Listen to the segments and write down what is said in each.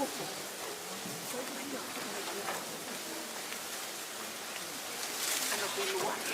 Hanno più luogo.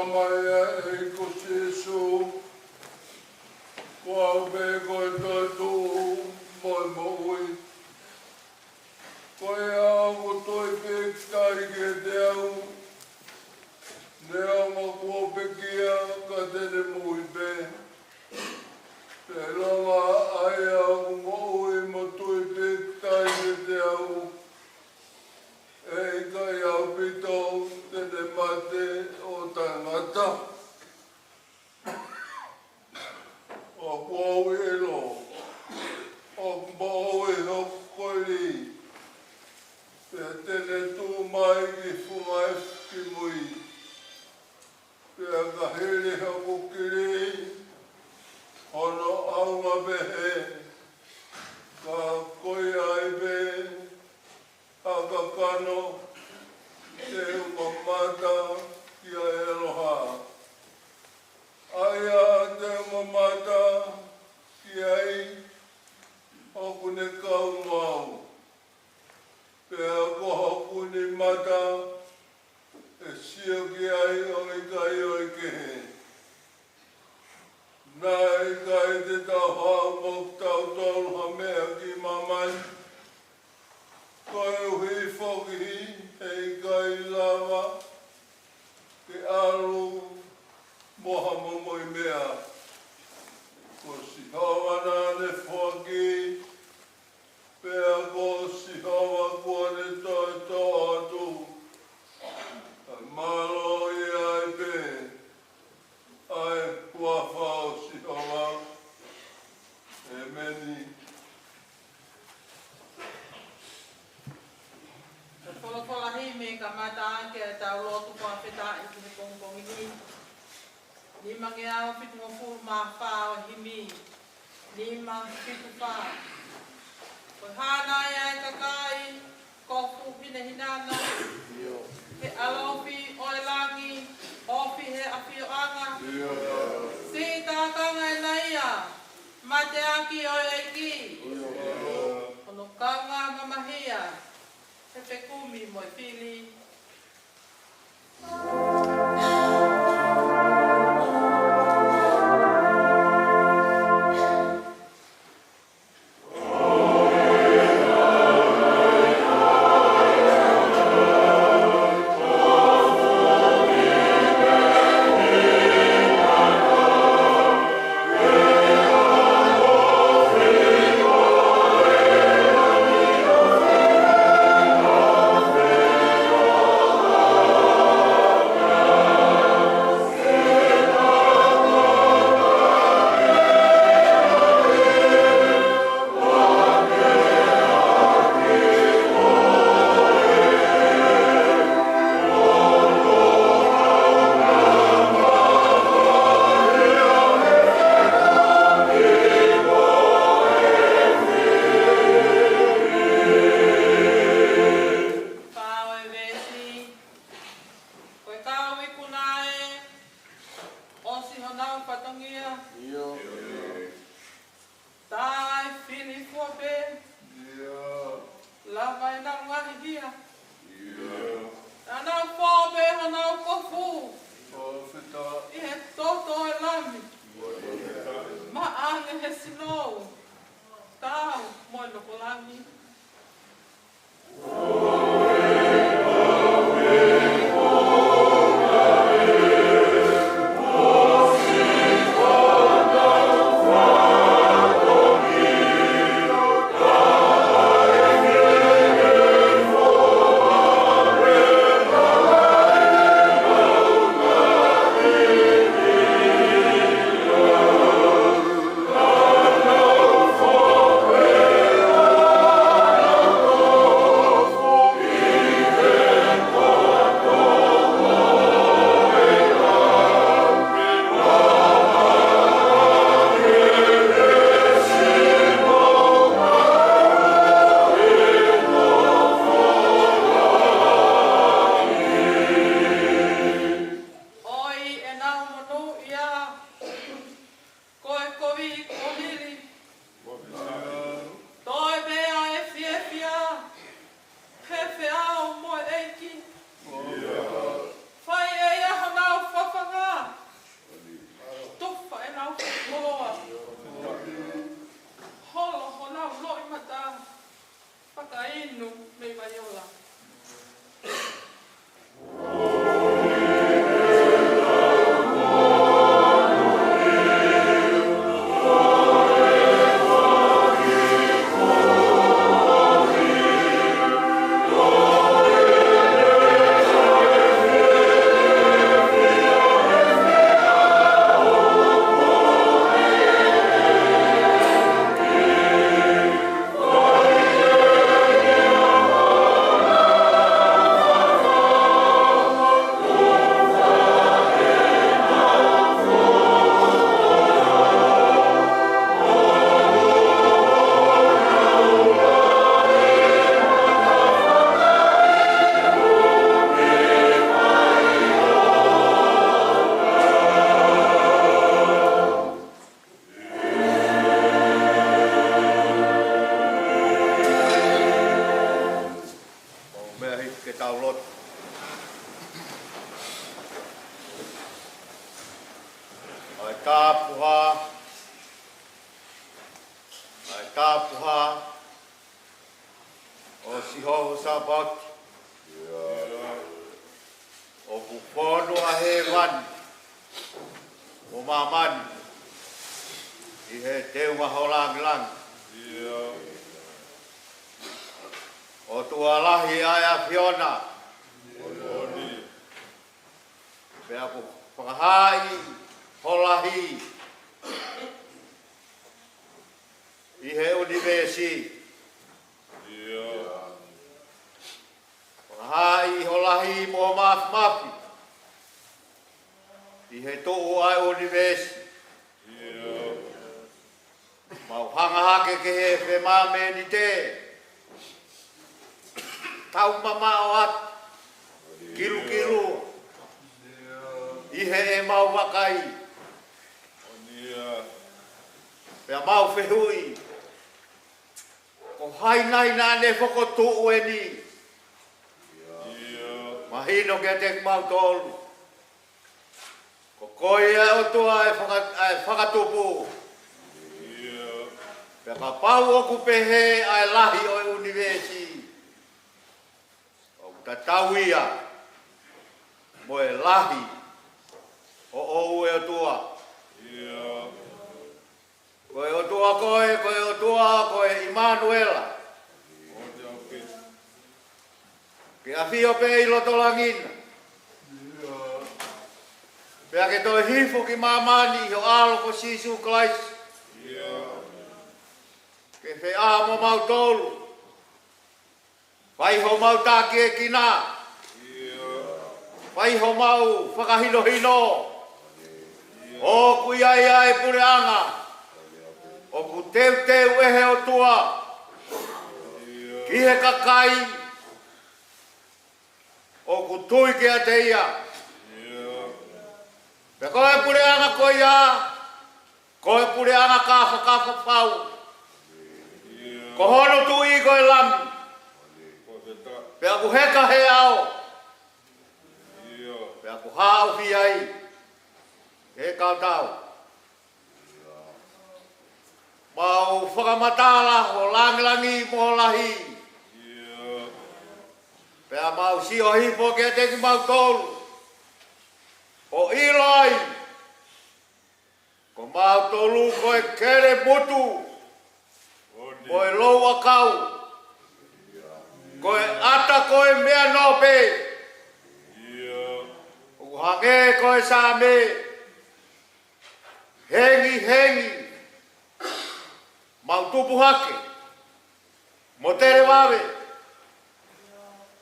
Maya Ekusisu, Wabeko Tatu, Moimoi, Koya Wutoi Pikai Gedeu, Neama Kuopekia, Katene Muibe, Pelama Aya Umoi Motoi Pikai Gedeu, Eika Yaupito, Tene Mate, O Tangata, O Kuauelo, O Kuauelo Koli, Tene Tu Mai Ki Fumai Ki Mui, Pea Kahele Hakukiri, Hono Aunga Behe, Ka Koi Aibe, Hakakano, Te Umamata, Kia Eloha. Aya Te Umamata, Kia I, Hokune Kaumau. Pea Kohokuni Mata, E Sio Kia I o I Kai o I Kehe. Nā I Kai Te Tau Hau Mok Tau Tolu Hamea Ki Mamai. Koe uhi whokihi, hei kai lawa, ke aru moha momoi mea. Ko si hawa nāne whoki, pea ko si hawa kuane toi tō atu. Ai malo I ai pe, ai kua whao si hawa, e meni. Whakawhalahi me ka mata anke a tau lotu kua whetā I ki he kongkongi ni. Ni mangi au pitu mo furu mā whāo himi. Ni mangi pitu whā. Koe hāna ia e kakai, ko fuhine hinana. He alofi oe langi, ofi he awhi o anga. Si tākanga e naia, mate aki oe eki. Ono kanga mamahia. Te te kumi mo I whili. Oh tāpuha o sihoho sabot o pupono a he man o maman i he teu maholang lang o tua lahi ai a Fiona pea ku whakahai holahi i he univesi whakahai holahi mo mafi i he tuu ai univesi mau hangahake ke he whemame ni te tau mama o at kiru i he e mau wakai pea mau whehui o hainai nā ne whakotu ue ni mahino ke te mau tolu ko koe o tua e whakatupu pea ka pau o kupehe ai lahi o univesi o tatauia mo e lahi o ue o tua koe o tua koe Immanuela ke awhio pe i loto langina pea ke toi hifu ki mamani ho alo ko Sisu Klaisi ke whe a mo mau tolu vai ho mau tāki e kina vai ho mau whakahino hino o kui ai pure anga o ku teu ehe o tua ki he kakai o ku tui ke a teia pe koe pure anga koe pure anga kafa pau ko hono tui koe lami pe aku heka he ao pe aku hao hi ai he kautau mau whakamatala ho langi mo lahi pea mau si o hipo ke teki mau tolu o iloi ko mau tolu koe kere mutu koe lou akau koe ata koe mea nope uhange koe same hengi mau tupu hake mo tere wawe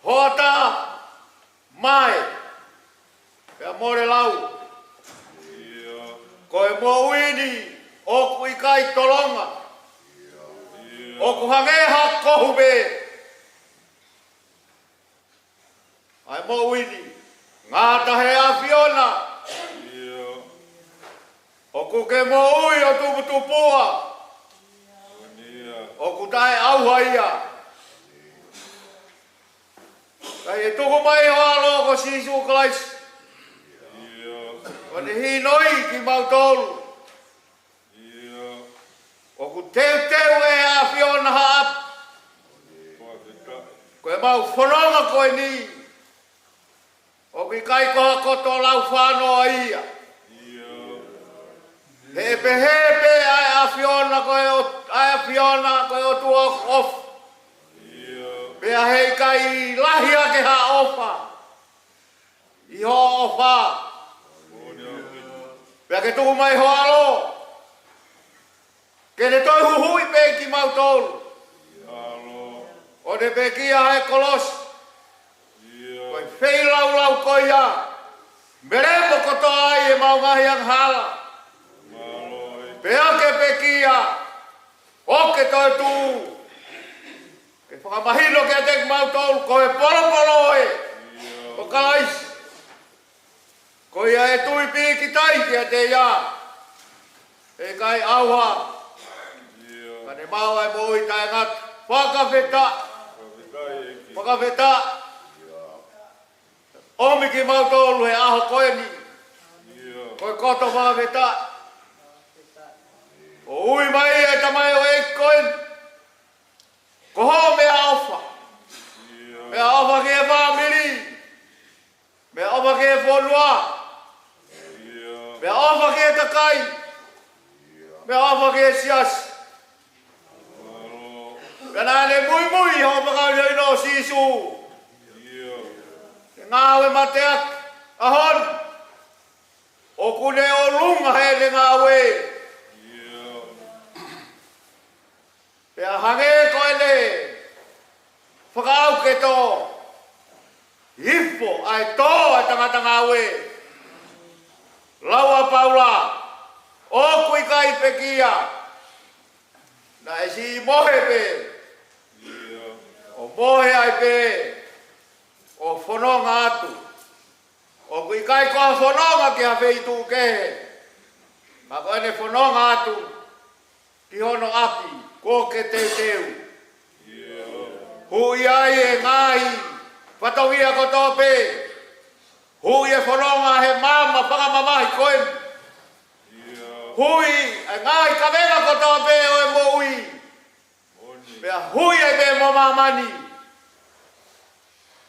hota mai pea more lau koe mo uini oku i kai tolonga oku hangeha kohube ai mo uini ngata he a Fiona oku ke mo ui o tupu tupua o kutai auha ia. Kai e tuku mai ho alo ko Sisu Klaisi. Ko ne hinoi ki mau tolu. O ku teu e a Fiona haap. Ko e mau whanonga koe ni. O ki kai koha koto lau whanoa ia. Hepe ai a Fiona koe o tua of. Pea hei kai lahia ke ha ofa. I ho ofa. Pea ke tuku mai ho alo. Ke ne toi huhui pe ki mau tolu. O ne pe kia he kolos. Koe whei lau koe ia. Merepo koto ai e mau ngahi ang hala. Pea ke pekia, o ke toi tu, ke whakamahino ke te mau tolu, koe polo e, o Klaisi. Koe ia e tui piki tai ki a te ia, e kai auha, ka ne mau e mo i tai ngat, whakawheta, omi ki mau tolu he aho koe ni, koe koto whakawheta, O ui mai e tamai o e koen. Koho mea ofa. Mea ofa ke e whamiri. Mea ofa ke e whonua. Mea ofa ke e takai. Mea ofa ke e siasi. Mea nane mui mui ho pakau yoi no sisu. Ngāwe mateak ahon. O kune o lunga he le ngāwe. Pea hange koe le. Whakau ke tō. Hifo ai tō ai tangata ngāwe. Laua paula. O kui kai pekia. Na e si mohe pe. O mohe ai pe. O whanonga atu. O kui kai koa whanonga ki hawhei tū kehe. Ma koe ne whanonga atu. Ki hono api. Ko ke teu teu. Hui ai e ngahi. Whatawia ko tōpe. Hui e whanonga he mama whakamamahi koe. Hui e ngahi ka venga ko tōpe o e mo ui. Pea hui ai me mo mamani.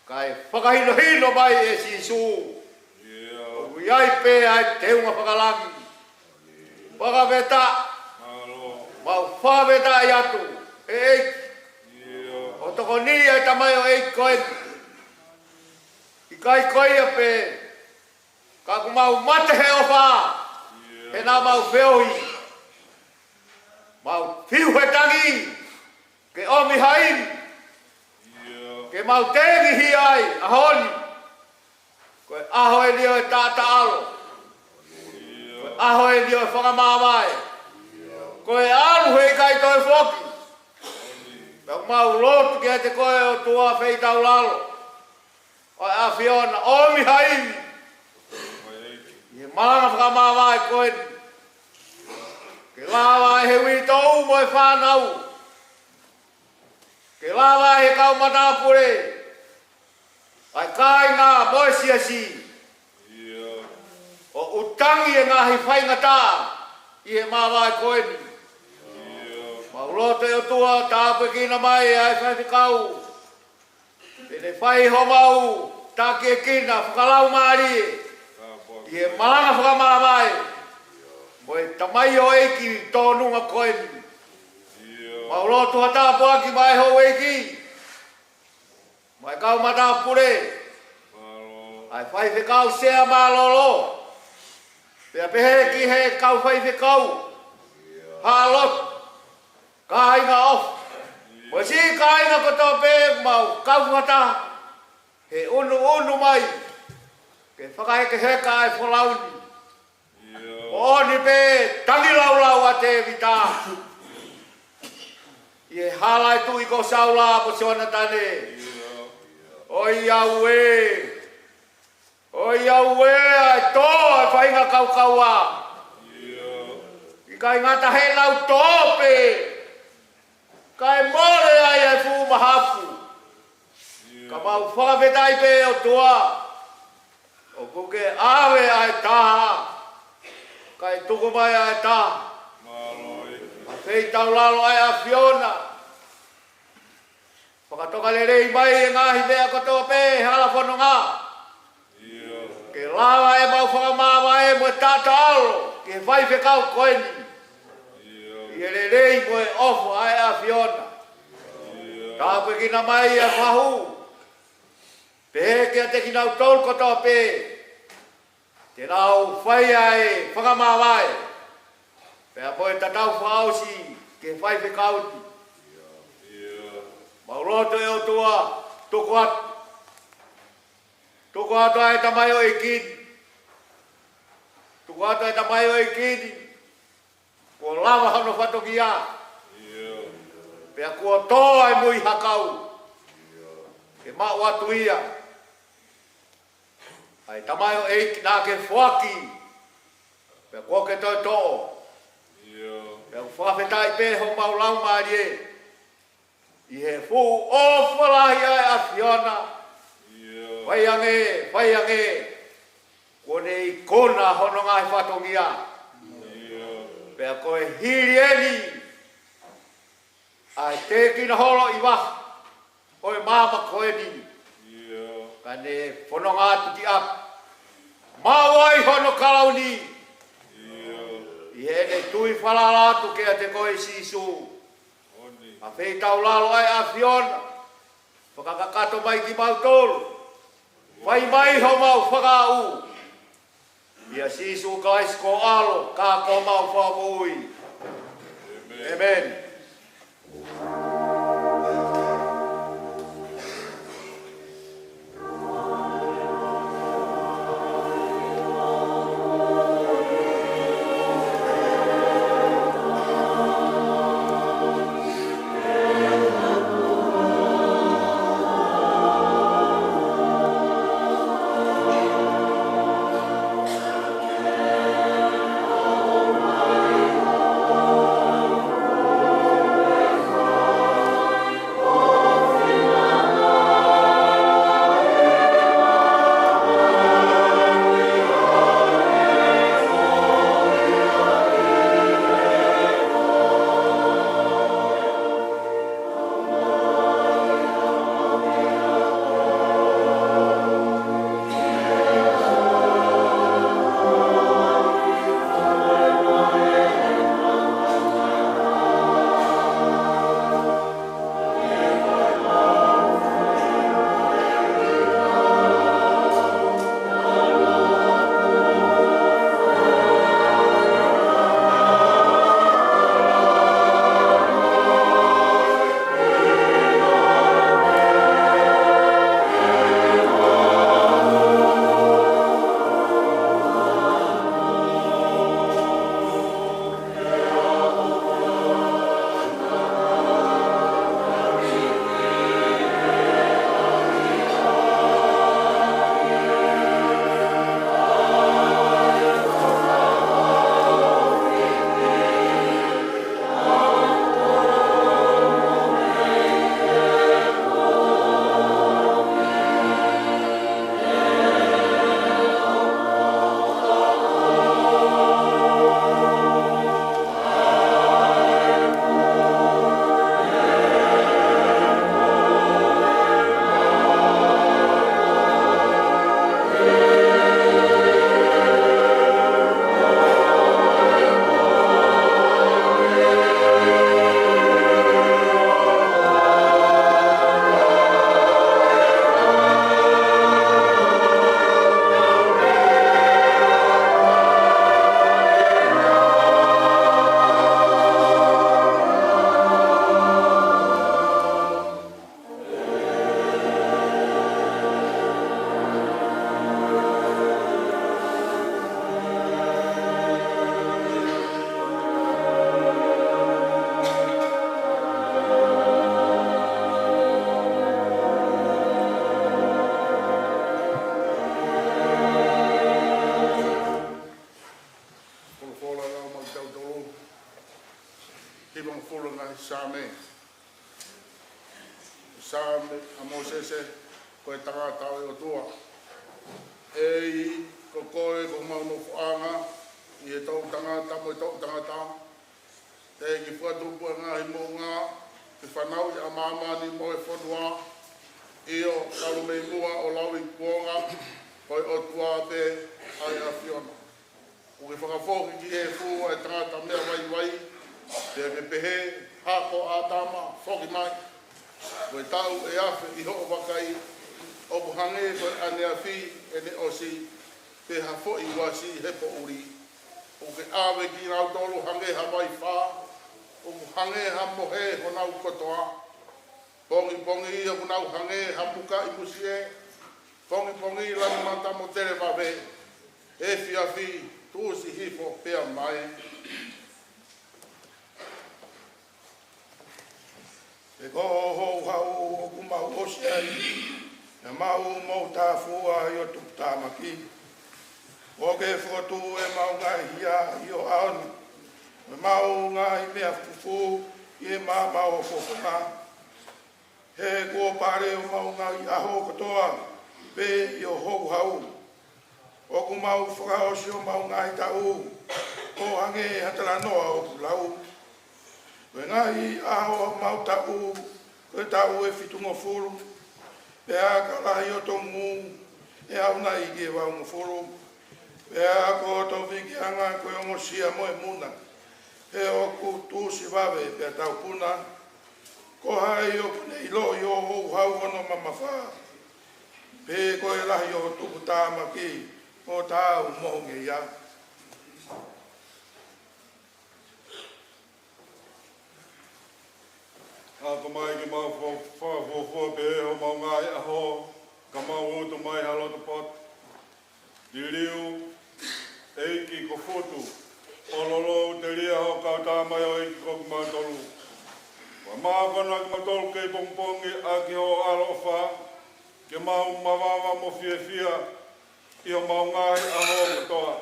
Kai whakahino hino mai e sisu. Hui ai pe ai teunga whakalangi. Whakaweta. Mau whaweta i atu. E eiki. O toko ni ai tamai o eiki koe. I kai koe a pe. Ka ku mau mate he o wha. He nā mau whiohi. Mau whiu he tangi. Ke omi haini. Ke mau tengi hi ai, ahoni. Koe aho e lio e tāta alo. Koe aho e lio e whakamāwai. Koe alu hei kai toi whoki. Pea mau lotu ki te koe o tua wheitau lalo. Oi a Fiona, omi haini. Ie malanga whakamāwai koe. Ke lawa e he witou mo e whanau. Ke lawa he kau matapure. Ai kai ngā moe siasi. O utangi e ngahi whaingata. I he mawai koeni. Maulote o tua tāpe kina mai ai whai kau. Pene whai ho mau. Tāke e kina whakalau maari. I he malanga whakamawai. Moe tamai o eiki tōnunga koeni. Maulotu hata poaki mai ho eiki. Mai kau mata pure. Ai whai whekau sea malolo. Pea pehe ki he kau whai whekau. Halot. Ka inga off. Mo si ka inga koto pe mau kau hata. He unu mai. Ke whakaheke heka ai whalauni. O ni pe tangi lau a te vita. Ie halai tu i ko saula po siwana tane. Oi au e. Oi au e ai tō ai whainga kaukaua. I kai ngata he lau tōpe. Kai mole ai ai fu mahafu. Ka mau whakawetai pe o tua. O kuke awe ai taha. Kai tuku mai ai taha. Hei tau lalo ai a Fiona. Whakatoka le rei mai e ngahi mea kotoa pe hala whanonga. Ke lawa e mau whakamawa e mo tata alo. Ke whai whekau koeni. I le rei mo e ofo ai a Fiona. Tāpe kina mai a whahu. Pehe kia te kinau tol kotoa pe. Te nau whai ai whakamawa e. Pea poe tatau whaosi ke whai whekauti. Mauroto e o tua, tuku atu. Tuku atu ai tamai o e kini. Tuku atu ai tamai o e kini. Kua lava hano whatoki a. Pea kua tō ai mui hakau. Ke mau atu ia. Ai tamai o e nā ke whaki. Pea kua ke toi tō. Pea whawhetai pe ho mau lau maari e. I he fu o whalahi ai a Fiona. Whai ange. Kone i kona hono ngai whatongia. Pea koe hiri eli. Ai te kina holo i waha. Oe mama koe ni. Kane whanonga atu ki ap. Mawai hono kalau ni. I hene tui whalalatu kea te koe sisu. A whei tau lalo ai a Fiona. Whakakakato mai ki mautolu. Whai mai ho mau whakau. Ia sisu kais ko alo, ka ko mau whamui. Amen. Same a Mosese koe tangata o tua. E ko koe ko maunu whaanga i e tau tangata mo e tau tangata. Te ki whatupu ngā hi mō ngā ki whanau i a māmani mo e whanua. Io tau mei mua o lau i kuonga koe o tua te ai a Fiona. O ke whakawhoki ki e fua e tangata mea wai wai. Te me pehe hako a tama whoki mai. Koe tau e awhi i hoko wakai o buhange koe ane a whi e ne osi te hafo i wasi hepo uri. O ke awe ki nau tolu hange hawai wha, o buhange ha mohe ho nau kotoa. Pongi pongi i o nau hange ha muka i musie, pongi pongi i lani mata mo tere wawe, e fi a whi tuusi hifo pea mai. E koho hau o kumau osi ai, e mau mou tāfua i o tuptamaki. O ke whotu e mau ngai hia i o aonu, e mau ngai mea fufu i e mama o whokonga. He kua pare o mau ngai aho katoa, pe i o hou hau. O kumau whakaosi o mau ngai tau, o ange hatala noa o lau. Wengai aho mau tau, koe tau e fitungo furu. Pea ka lahi o tomu, e au na igi e wau mo furu. Pea ko to viki anga koe ongo sia mo e muna. He o ku tu si wawe pea tau puna. Ko hai o kune ilo i o hou hau ono mamawha. Pe koe lahi o tuku tāma ki, o tāu mohnge ia. Ako mai ki mau whawhawhawha pe o mau ngai aho, ka mau utu mai haloto pot. Di riu, eiki ko whutu, o lolo te ria ho kau tāmai o eiki ko kumau tolu. Wa maa kona ki matolu kei pongpongi a ki ho alo wha, ke mau mawawa mo fia i o mau ngai aho katoa.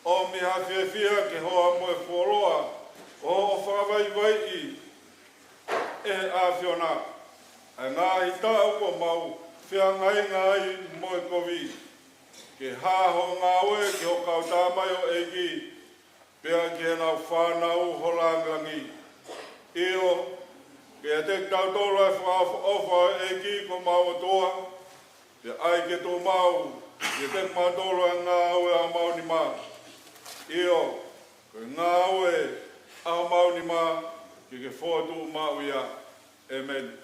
O miha fia ke hoa mo e wholoa, o o whawai i, e a whiona. E ngā i tau ko mau, whia ngai mo e kovi. Ke hāho ngā oe ki o kau tāmai o eiki, pia ki e nau whānau holangangi. Io, ke e te tau tōla e whaofa eiki ko mau toa, te ai ke tō mau, ke te mau tōla e ngā oe a mau ni mā. Io, ke ngā oe a mau ni mā, ki ke whātu mau ia. Amen.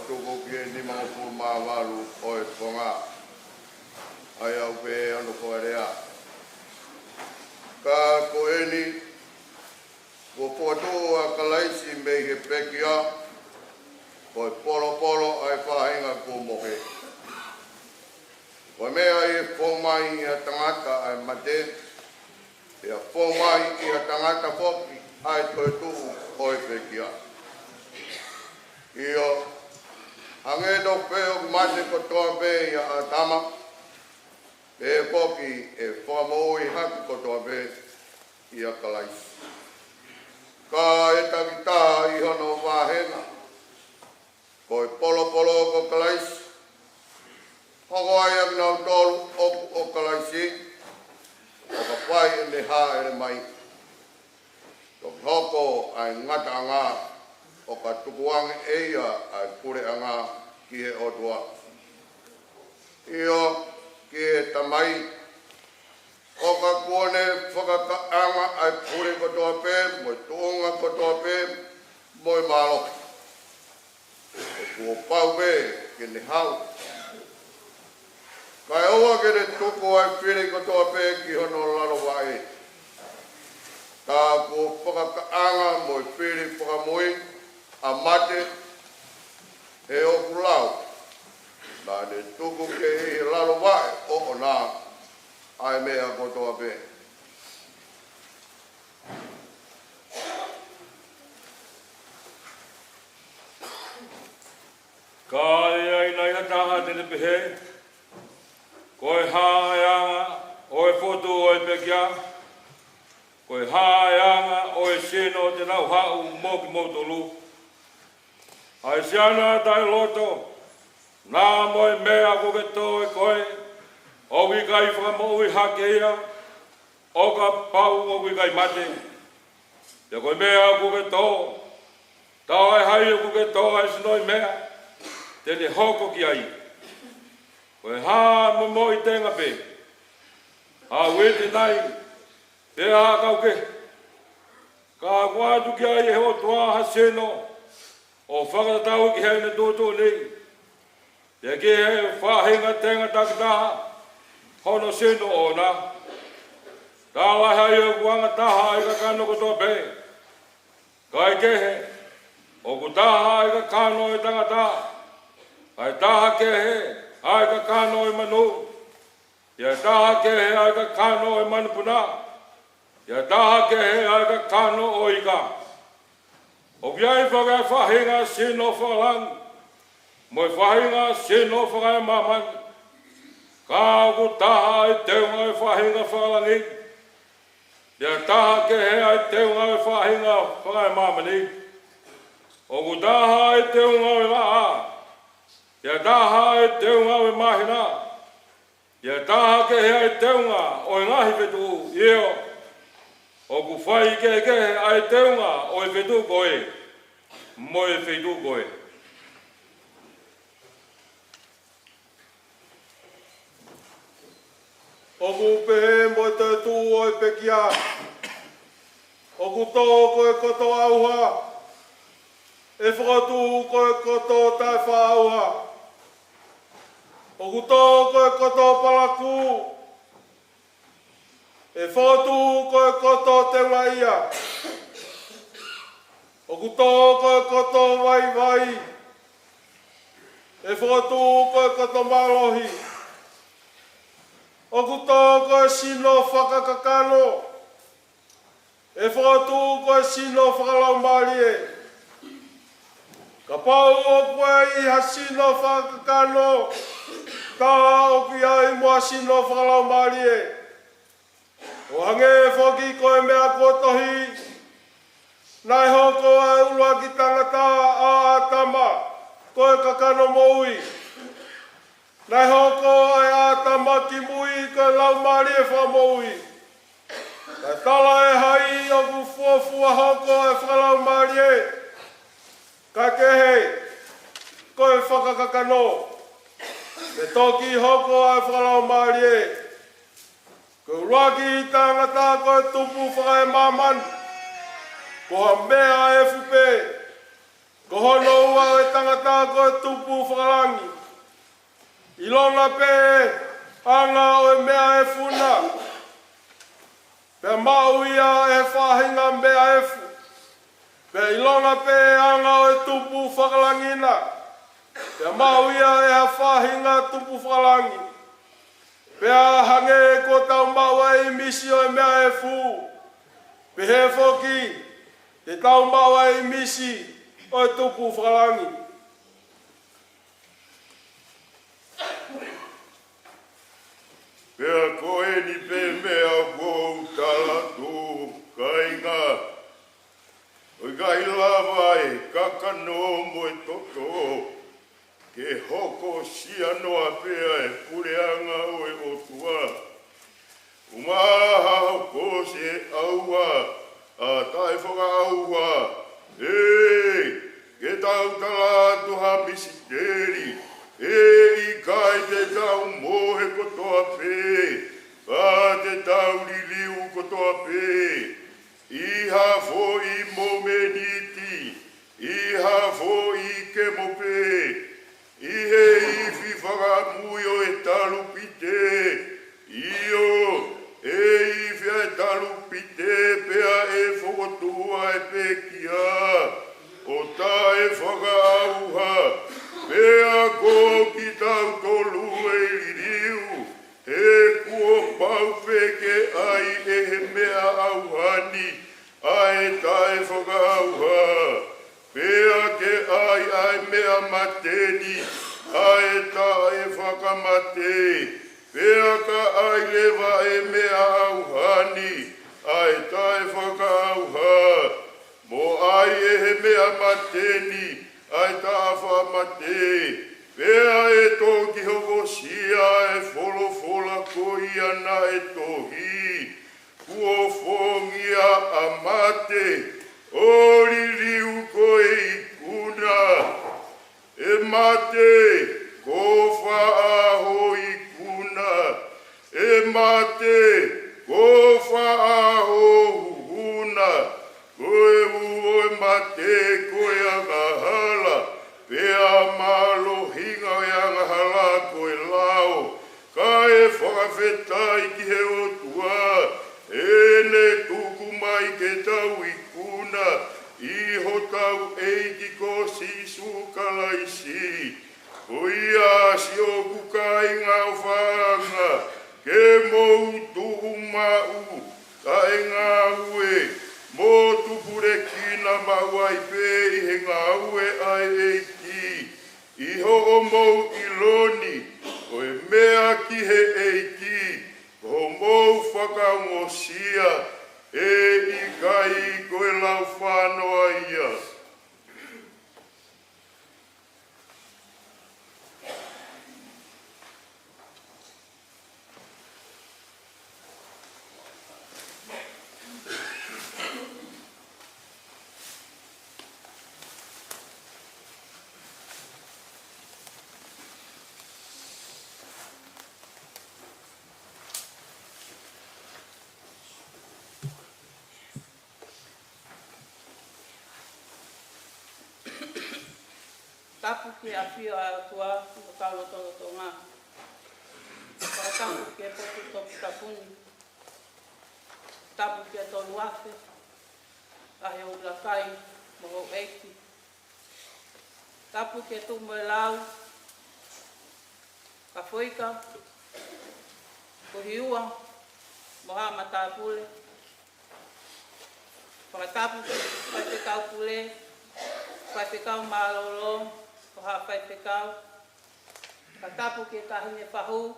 tuku ki e ni mga pumamalu o e ponga. Ai au pe anu ko rea. Ka ko e ni ko potu a kalaisi me he pekia ko e polo ai whahenga ko mohe. Ko mea e whomai i a tangata ai mate e a whomai i a tangata whoki ai toi tuhu o e pekia. Io hangedo peo mate ko toa pe i a tama e poki e whamoi haki ko toa pe i a kalaisi. Ka e takita i hono wahenga ko e polo ko kalaisi. Hoko ai ak nau tolu o kalaisi o ka pai e ne ha e le mai. Hoko ai ngata ngā o ka tukuange eia ai pure anga ki he otua. Io ki he tamai o ka kuone whakakaanga ai pure kotoa pe, moi tuunga kotoa pe, moi malo. O kuo pau pe ki ne hau. Kai oa ke ne tuku ai pire kotoa pe ki hono lalo wae. Ka kuo whakakaanga moi pire whakamui a mate e o kulau. Nā ne tuku ke i lalo wae o o nā ai mea kotoa pe. Ka e ai nai hataha tene pehe. Ko e hāianga o e whotu o e pekia. Ko e hāianga o e seno te nau hau moki motolu. Ai siana tai loto, nā moe mea koke tō e koe, o wikai whakamoi hakeia, o ka pau o wikai mate. Ia koe mea koke tō, tau ai hai o koke tō ai sinoi mea, tene hoko ki ai. Koe hā mo i tenga pe, hā wete nai, pe hā kauke, ka kuatu ki ai he o tua ha seno, o whakatau ki hei na tōtō nei. Ia ki he whahenga tenga takataha, hono seno o nā. Tāwai hai o kuanga taha i ka kano kotoa pe. Kai kehe, o ku taha i ka kano i tangata. Kai taha kehe, ai ka kano i manu. Ia taha kehe ai ka kano i manupuna. Ia taha kehe ai ka kano o ika. O kiai whakai whahinga sino whakalang, moi whahinga sino whakai maman, ka ku taha i teunga i whahinga whakalangi, ia taha ke hea i teunga i whahinga whakai mamani, o ku taha i teunga i raa, ia taha i teunga i mahina, ia taha ke hea i teunga o i ngahi vetu io, o ku whai ke ai teunga o i vetu koe, mo e vetu koe. O ku pehe mo te tū o i pekia. O ku tō koe koto auha. E whakatū koe koto tai whaauha. O ku tō koe koto palaku. E whakatū koe koto te waia. O ku tō koe koto vai. E whakatū koe koto malohi. O ku tō koe sino whakakakano. E whakatū koe sino whakalau marie. Ka pau o koe i ha sino whakakano. Tā o ki ai mua sino whakalau marie. O hange whaki koe mea kotohi. Nai hoko ai ulua ki tangata a atama. Koe kakano moui. Nai hoko ai atama ki mui koe lau marie wha moui. Kai tala e hai o ku fuafua hoko ai whakalau marie. Kai kehe koe whakakakano. Me toki hoko ai whakalau marie. Koe uruaki i tangata koe tupu whakai maman. Ko ha mea e fupe. Ko hono ua e tangata ko e tupu whakalangi. I lona pe anga o e mea e funa. Pea mau ia e whahinga mea e fu. Pea i lona pe anga o e tupu whakalangina. Pea mau ia e ha whahinga tupu whakalangi. Pea hange ko tau maua i misi o e mea e fu. Pe he foki te tau maua i misi o e tupu whakalangi. Pea koe ni pe mea kou tala tū kainga. Oi kai lava e kakano mo e toto. Ke hoko sia noa pea e pureanga o e otua. Umaha hoko se aua, a tae whaka aua. Ke tau tala tuha misiteri. I kai te tau mohe kotoa pē. Ka te tau liliu kotoa pē. Iha fo i momeniti. Iha fo i ke mope. Ihe i whiwhaka mui o e talu pite. Io e i whia e talu pite pea e whokotua e pekia. O ta e whaka auha. Pea ko ki tau tolu e liriu. He kuo pau peke ai e he mea auhani. Ai tae whaka auha. Pea ke ai mea mateni. Ai tae whaka mate. Pea ka ai lewa e mea auhani. Ai tae whaka auha. Mo ai e he mea mateni. Ai ta'a mate, pea e toki hoko sia e wholofola koi ana e tohi. Kuo whongia a mate, o liliu koe i kuna. E mate, ko whaaho i kuna. E mate, ko whaaho huna. Koe uo e mate, koe agahala. Pea malo hinga e agahala koe lao. Ka e whakawhetai ki he otua. E tuku mai ke tau i kuna. Iho tau eiki ko sisu kalaisi. Ko ia si o kukai ngau whanga. Ke mou tuhu mau. Ka e ngau e. Mo tupure kina mawai pe I he ngaue ai eiki. Iho o mou iloni, o e mea ki he eiki. O mou whakaungosia, I kai koe lau whanoa ia. Tapu ke a whio a tua, o talo tono tō ngā. Tapu ke potu topi tapuni. Tapu ke tonu afe. Ahe o lakai, mo eiki. Tapu ke tumo e lau. Ka whoika. Ko hiua. Mo haa matapule. Whakatapu ke whai te kau pule. Whai te kau maalolo. Ko haa whai te kau. Ka tapu ke kahine whahu.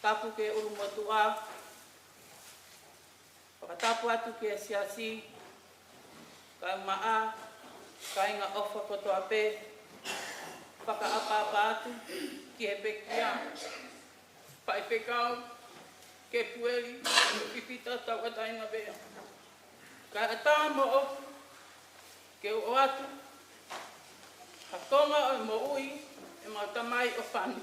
Tapu ke urumotua. Whakatapu atu ke siasi. Ka maa. Ka inga ofa kotoa pe. Whakaapa atu. Ki he pekia. Whai te kau. Ke pueri. Pipita tau atainga bea. Ka ataa mo ofu. Ke o atu. Ka tonga o mo ui, e mautamai o whanu.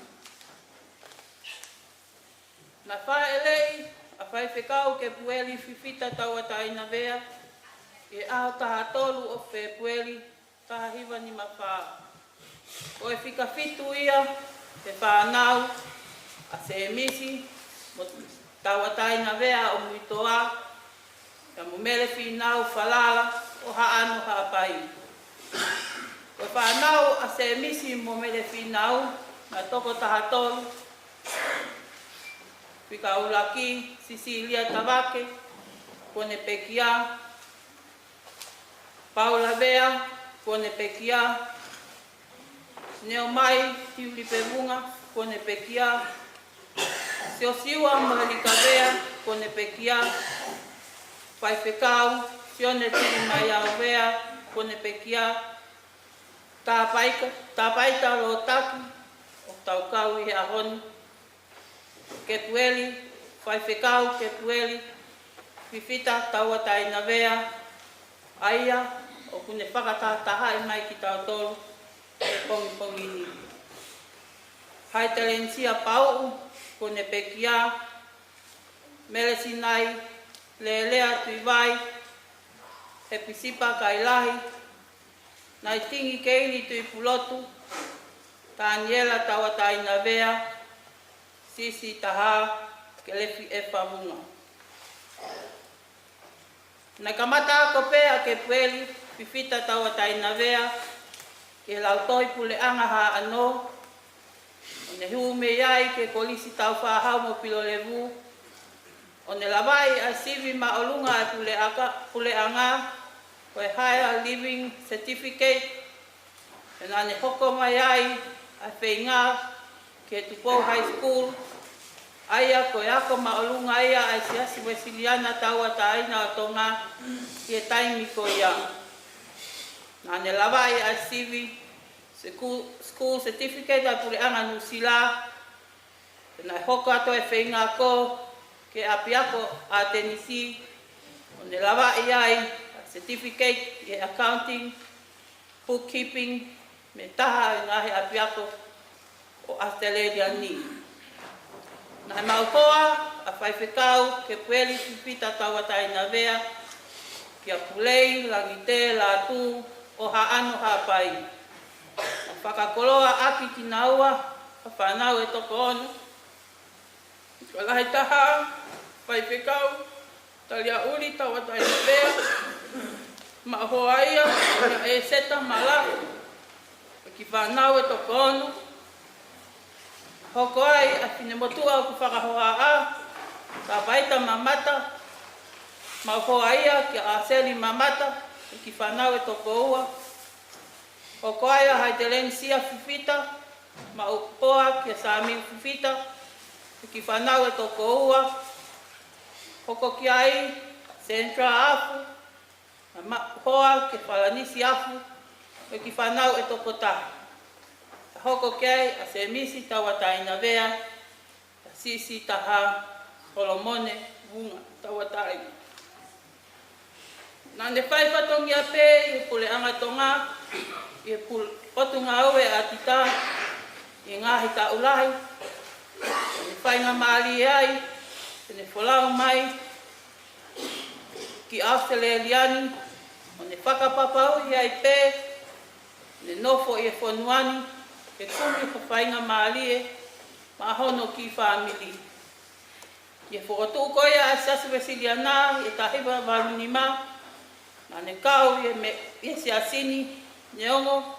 Na whae elei, a whae whekau ke pueli whiwhita tau ataina vea, e aho taha tolu o whe pueli, tahiwa ni mawha. Ko e whika fitu ia, te whanau, a se emisi, mo tawatai na wea o muitoa, ka mo mele whinau whalala, o haano haapai. Ko e whanau a se emisi mo mele whinau, na toko tahatolu, whika ulaki, Sisilia Tawake, kone pekia, Paula Bea, kone pekia, Neo mai, Tiuli Pevunga, kone pekia, Siosiwa Mohelika Bea, kone pekia, Paifekau, Sione Tili Maiao Bea, kone pekia, Tapaita Lotaki, o Taukau i Ahoni, Kepueli, Paifekau, Kepueli, Fifita, Tawatai na Bea, Aia, o kune whakatataha e mai ki tautolu, e pongi ni. Hai talensia pau, kone pekia, Melesinai, Lelea Tuiwai, e pisipa kailahi, nai tingi keili tui pulotu, Taniela Tawatai na Bea, Sisi taha, Kelefi e pavunga. Na kamata ako pea ke pueli, Fifita Tawatai na Bea, ke lautoi pule anga ha ano, o ne hume iai ke kolisi tau whahau mo pilo levu, o ne lawai a sivi maolunga e pule anga, ko e higher living certificate, e na ne hoko mai ai a whainga ke Tupou High School, aia ko e ako maolunga ia ai siasi Wesiliana Tawatai na tonga i e taimi ko ia. Na ne lawai a sivi school certificate a pule anga nusila, e na hoko ato e whainga ko ke api ako a Tennessee, o ne lawai ai a certificate i accounting, bookkeeping, me taha e ngahe api ako o Australia ni. Na maupoa a whaifekau ke pueli Fifita Tawatai na Bea, ki a pulei, langite, latu, o haano hapai. Na whakakoloa aki ki naua, a whanau e toko ono. Ka lahi taha, whaifekau, talia uli Tawatai na Bea, ma hoa ia, e seta malaku, ki whanau e toko ono. Hoko ai a whine motua o ku whakahoa a, ka paita mamata, ma hoa ia ki a seli mamata, ki whanau e toko ua. Hoko ai a haitelen sia Fifita, ma upoa ki a Sami Fifita, ki whanau e toko ua. Hoko ki ai, Central Afu, ma hoa ki Whalanisi Afu, ki whanau e toko taha. Hoko kei a se misi Tawatai na Bea, a Sisi taha Solomone Vunga Tawatai. Nā ne whaifatongi a pē i pule anga tonga, i potunga aue a tita, i ngahi ta ulahi, ne whainga maali ai, ne wholau mai, ki Australiani, o ne whakapapau i ai pē, ne nofo i e whonuani, ke kumi whawhainga maalie, ma hono ki whamili. Ie whakatu koia a Siasi Wesiliana, e tahiwa walunima, na ne kau i se asini, ne ongo,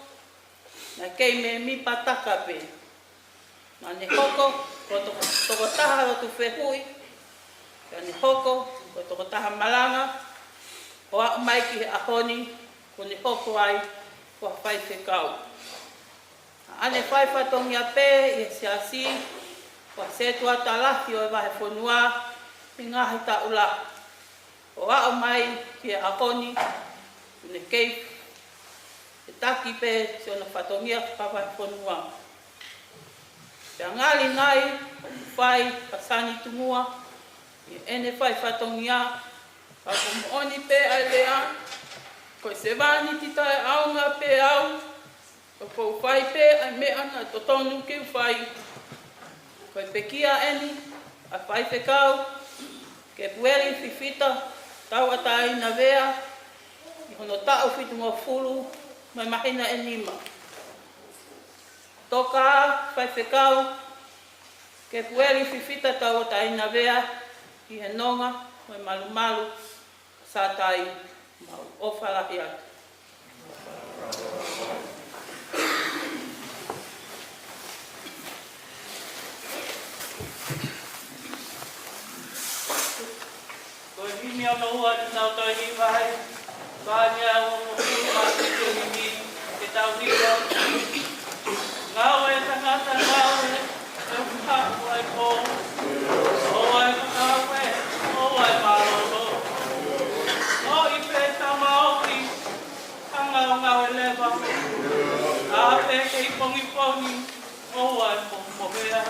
na kei me mi pataka pe. Na ne hoko, ko toko taha rotu whehui, ka ne hoko, ko toko taha malanga, o a maiki a honi, ko ne hoko ai, ko a whaifekau. Ane whaifatongi a pē i se asi, wa se tua talahi o e wahe whonua, i ngahi ta ula. O ao mai ki a honi, ne kei, e taki pē se ona whatongia ka wahe whonua. Pea ngali ngai, whai pasani tumua, i ene whaifatongi a, ka kumooni pē ai lea, ko se wani tita e aunga pē au, ko whai pē ai mea na totonu ki whai. Ko pekia eni, a whaifekau, ke pueri Fifita, Tawatai na Bea, i hono tau whitu ngā furu, mai mahina e lima. Toka whai whekau, ke pueri whiwhita tau o taina vea, ki he nonga, mai malu malu, sa tai, mau o whalahi atu. Koe himi au no ua te tau toi hi vai, Banya o ma te himi, te tau hiro. Ngau e tangata ngau e, e whaku ai po. O ai kakau e, o ai maroro. O i pe tama oki, hangau ngau e lewa. A pe ke i pongi pongi, o ai pompomea.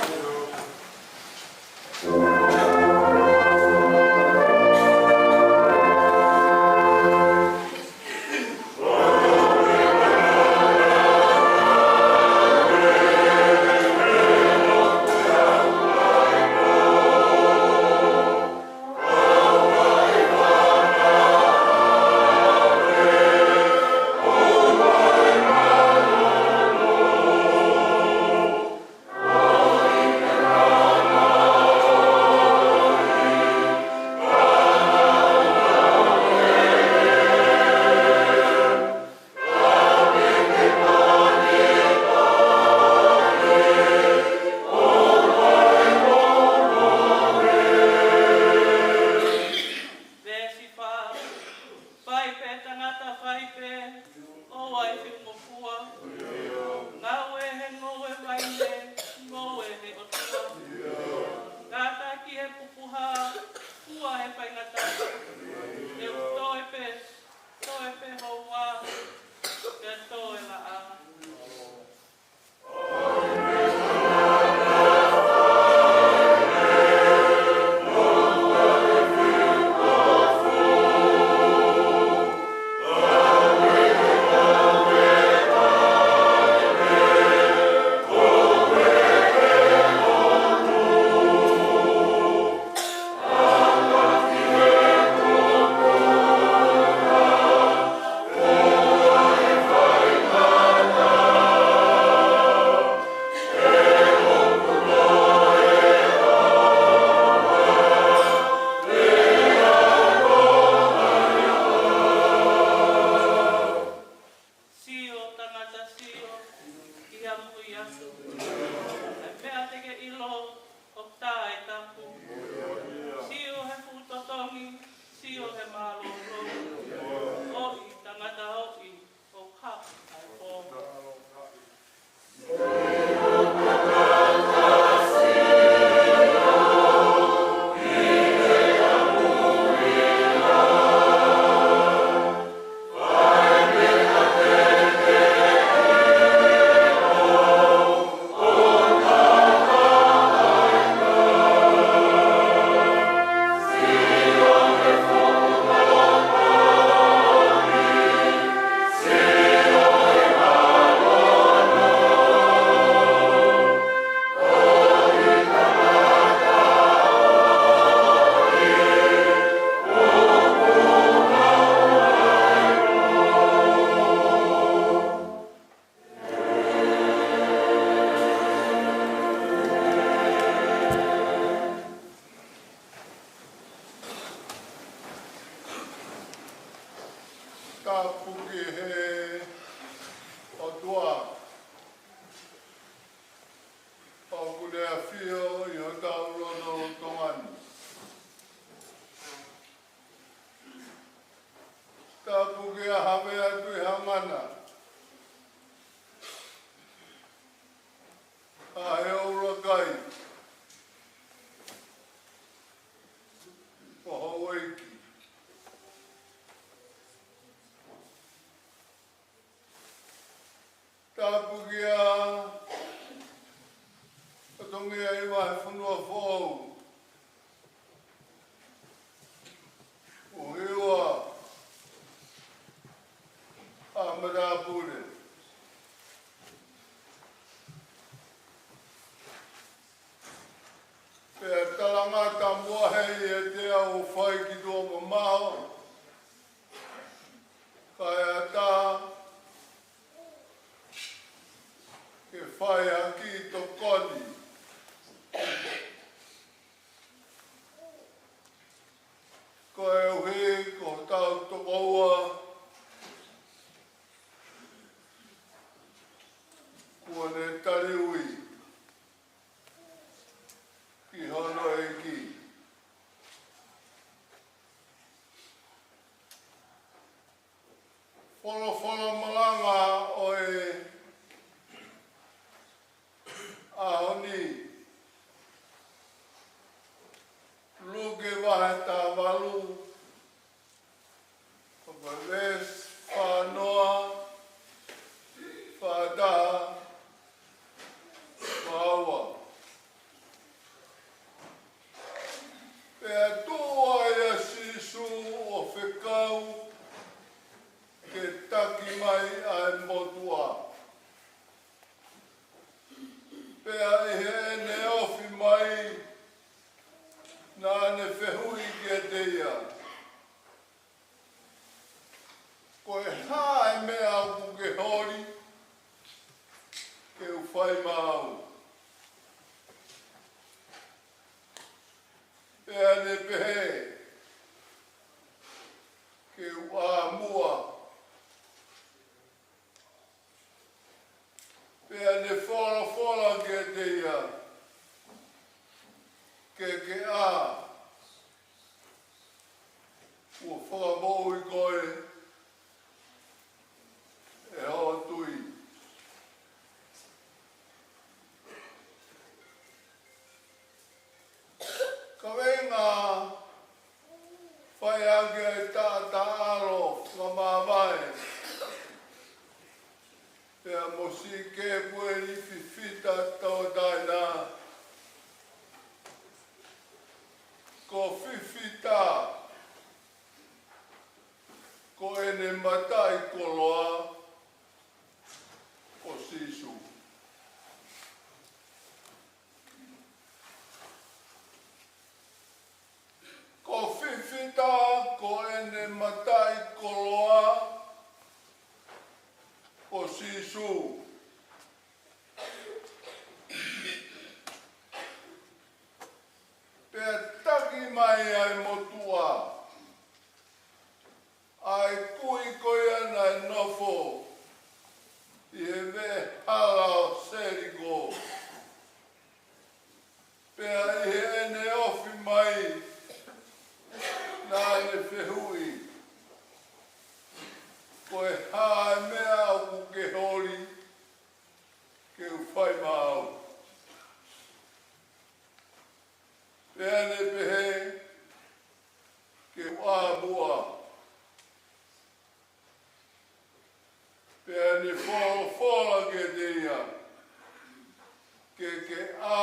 whai haki to koni. Ko e uhi ko tau to kaua. Kua ne tari ui. Ki hono e ki. Wholo malanga o e ahoni. Luke wahe tā walu. Whakaves, whanoa, whadaha, whaua. Pea toa ia sisu o whekau ke taki mai ai motua. Pea e ne ofi mai nā ne whehui kia teia. Koe hae mea au ke hori ke u whai mau. Pea ne pehe ke u āmua. Pea ne whora kia teia. Ke a ua whakamau i koe e hoa tui. Ka wenga whai ake e tāta aro whamawai. Pea mosi ke pue ni whiwhita tau taina. Ko whiwhita, ko ene matai koloa, ko sisu. Ko whiwhita, ko ene matai koloa, ko sisu. Pea taki mai ai motua. Ai kui koia nai nofo. I he me hala o seriko. Pea i he ene ofi mai. Nā ne whehui. Koe hae mea au ke hori. Ke u whai mau. Pea ne pehe ke āmua. Pea ne whora ke teia. Ke a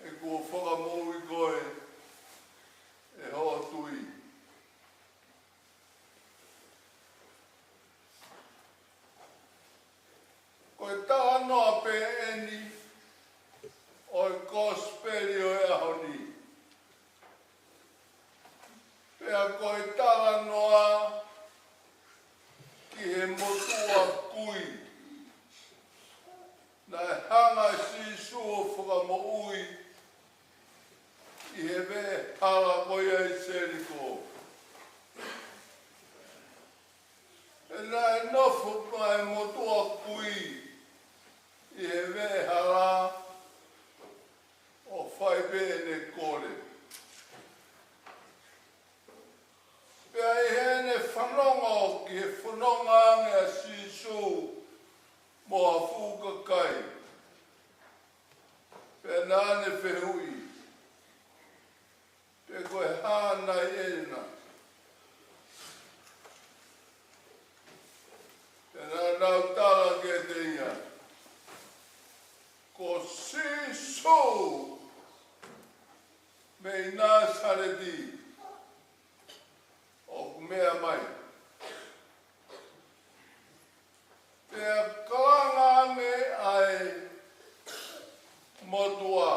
e kua whakamau i koe e hoa tui. Koe tā noa pe eni oi kosperi o e ahoni. Pea koe tala noa ki he motua kui. Nai hanga sisu o whakamo ui i he me hala koia i seriko. E nai nofo mai motua kui i he me hala o whai bene kore. Pea i hene whanonga ki he whanonga ange a sisu mo a fuka kai. Pea nāne whehui. Pea koe hānai ena. Pea nā nau tala ke te ia. Ko sisu me i nā sareti o mea mai. Pea kalanga me ai motua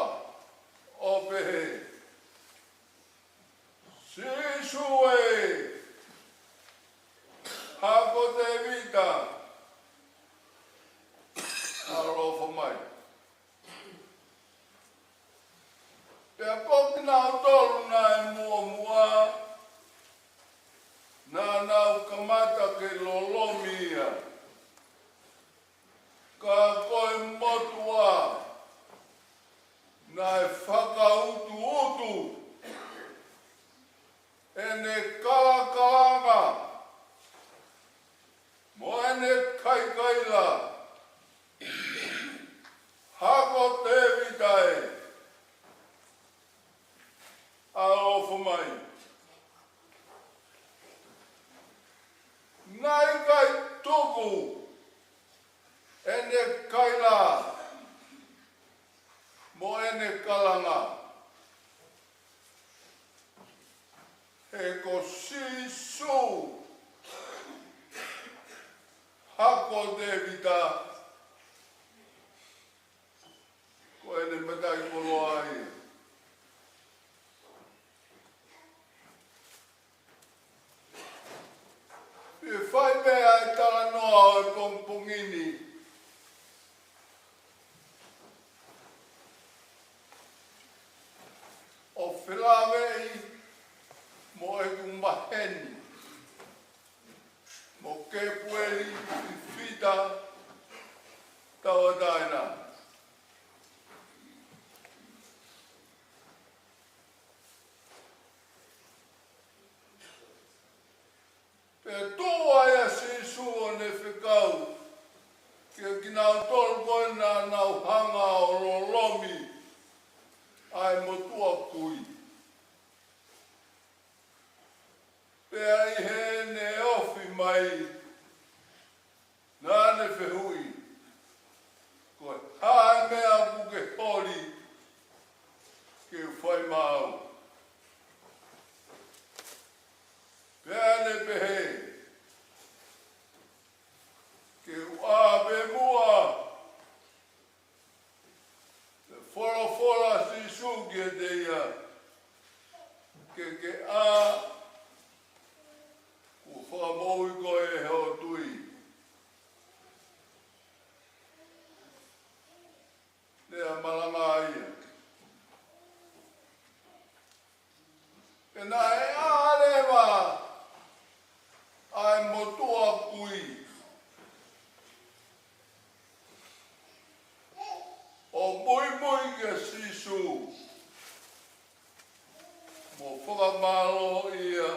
taina. Pe tua ia sisu o ne whikau. Kia kinau tolu koina nau hanga o rolomi. Ai motua kui. Pea i he ne ofi mai. Nane whihui. Koe hae mea kuke hori. Ke whai mau. Pea ne pehe. Ke ua be mua. Fora si suge de ia. Ke a. Ku whakamoui koe he o tui. Lea malanga ia. E nā e ārewa. Ai motua kui. O mui ke sisu. Mo whakamalo ia.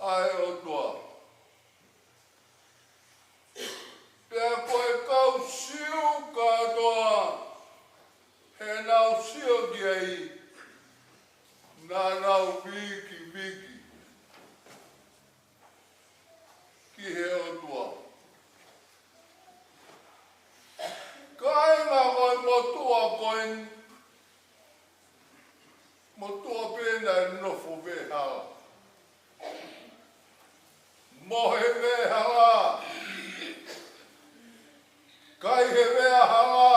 Ai o tua. Pea koe kau siu katoa. He nau sio ki ai. Nā nau viki. Ki he o tua. Kainga koe motua koe. Motua pēna nofo vehala. Mohe vehala. Kai he vehala.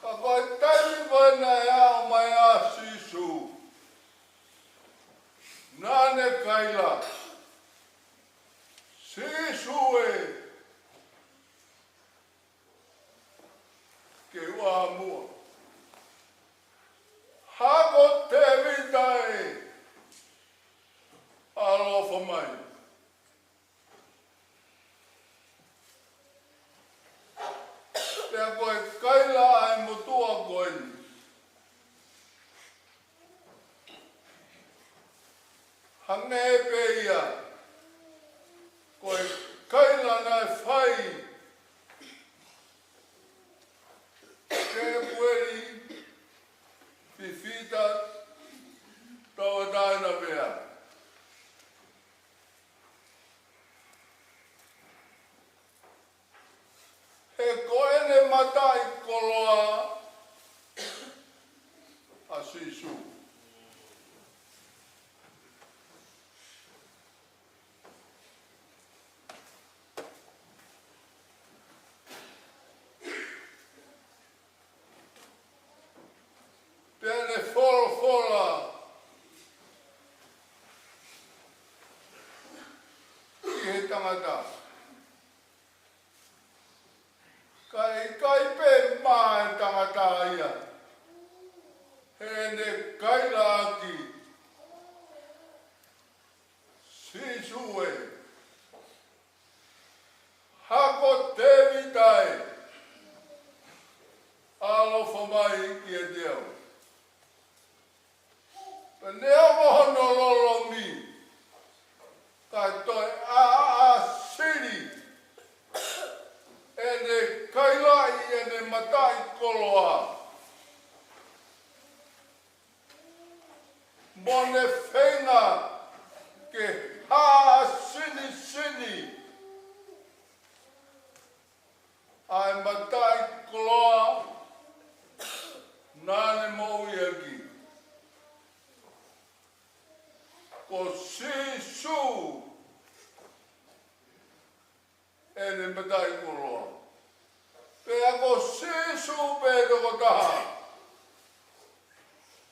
Ka koe taimi vana e ao mai a sisu. Nane kaila. Sisu e. Ke ua mua. Hako te vitai. Alofa mai. Pea koe kaila ai motua koe. Hange e peia. Koe kaila nai whai. Ke pueri. Fifita. Taua taina pea. He koe ne matai koloa. A sisu. Pene fola. Ki he tangata. Kai pe mai tangata ia. He ne kaila aki. Sisu e. Hako te vitai. Alofa mai ki e deo. Pa nea mohono lolo mi. Kai toi a siri. Ene kailai ene matai koloa. Mone whenga ke ha sini. Ai matai koloa. Nane mou iaki. Ko sisu. Ene matai koloa. Pea ko sisu pedo ko taha.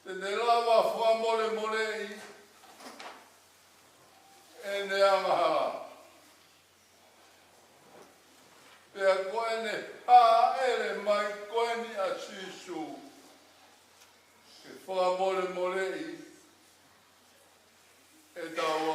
Tene lava wha more i. Ene amaha. Pea koene ha ere mai koeni a sisu. Ke wha more i. E tau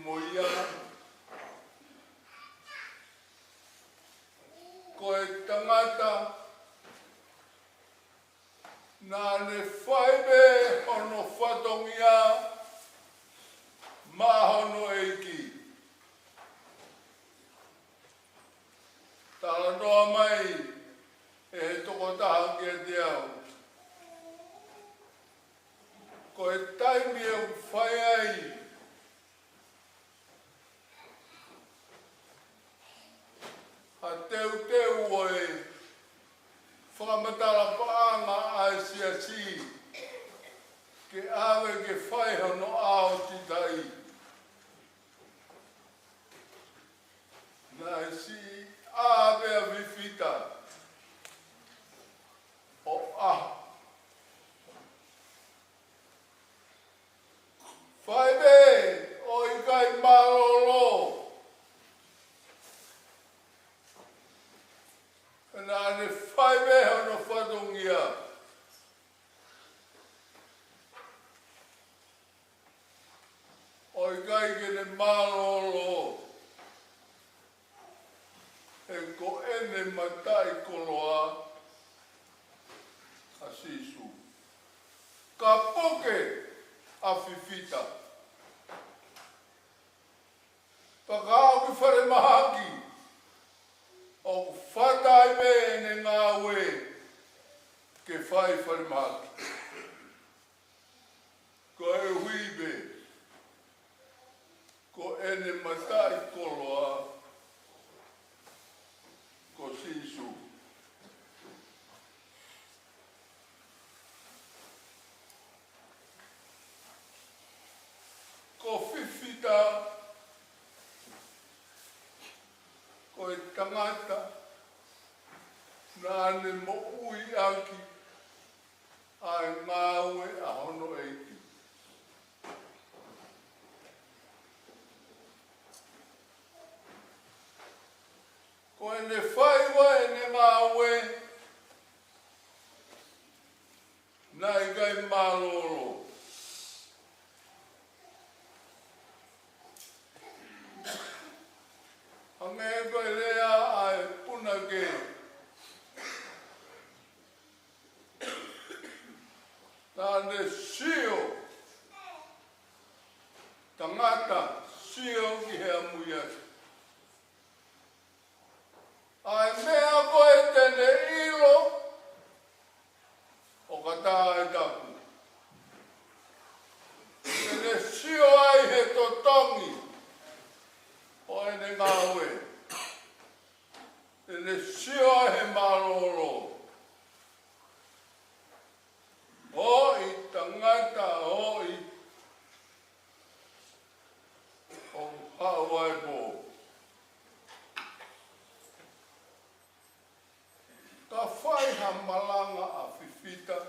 moia. Ko e tangata nā ne whaibe hono whatongia mahono eiki. Tala noa mai e he toko taha kia te au. Ko e taimi e whai ai a teu oe whakamatala paanga ai si ke awe ke whai hono ao titai. Nā si awe a vifita o whai be o i kai maroro. Nā ne whai be hono whatongia. O i kai ke ne maroro. E ko ene matai koloa a sisu. Ka poke a fifita. Pakao ki whare mahaki. O whatai me ne ngā ue ke whai whare mahaki. Ko e huibe. Ko ene matai koloa ko sisu. Ko fifita, ko e tangata, nā ne mo ui aki, ai ngāwe a hono eiki. Ko e ne whaiwa e ne ngāwe, nā i gai māloro. Ange e koe rea ai puna ke. Nā ne sio, tangata sio ki hea muia. Ai mea koe tene ilo, o kata e tapu. Tene sio ai he totongi. O ene ngāwe. Tene sio he maroro. O i tangata o i o Hawaii bo. Ka whai ha malanga a fifita.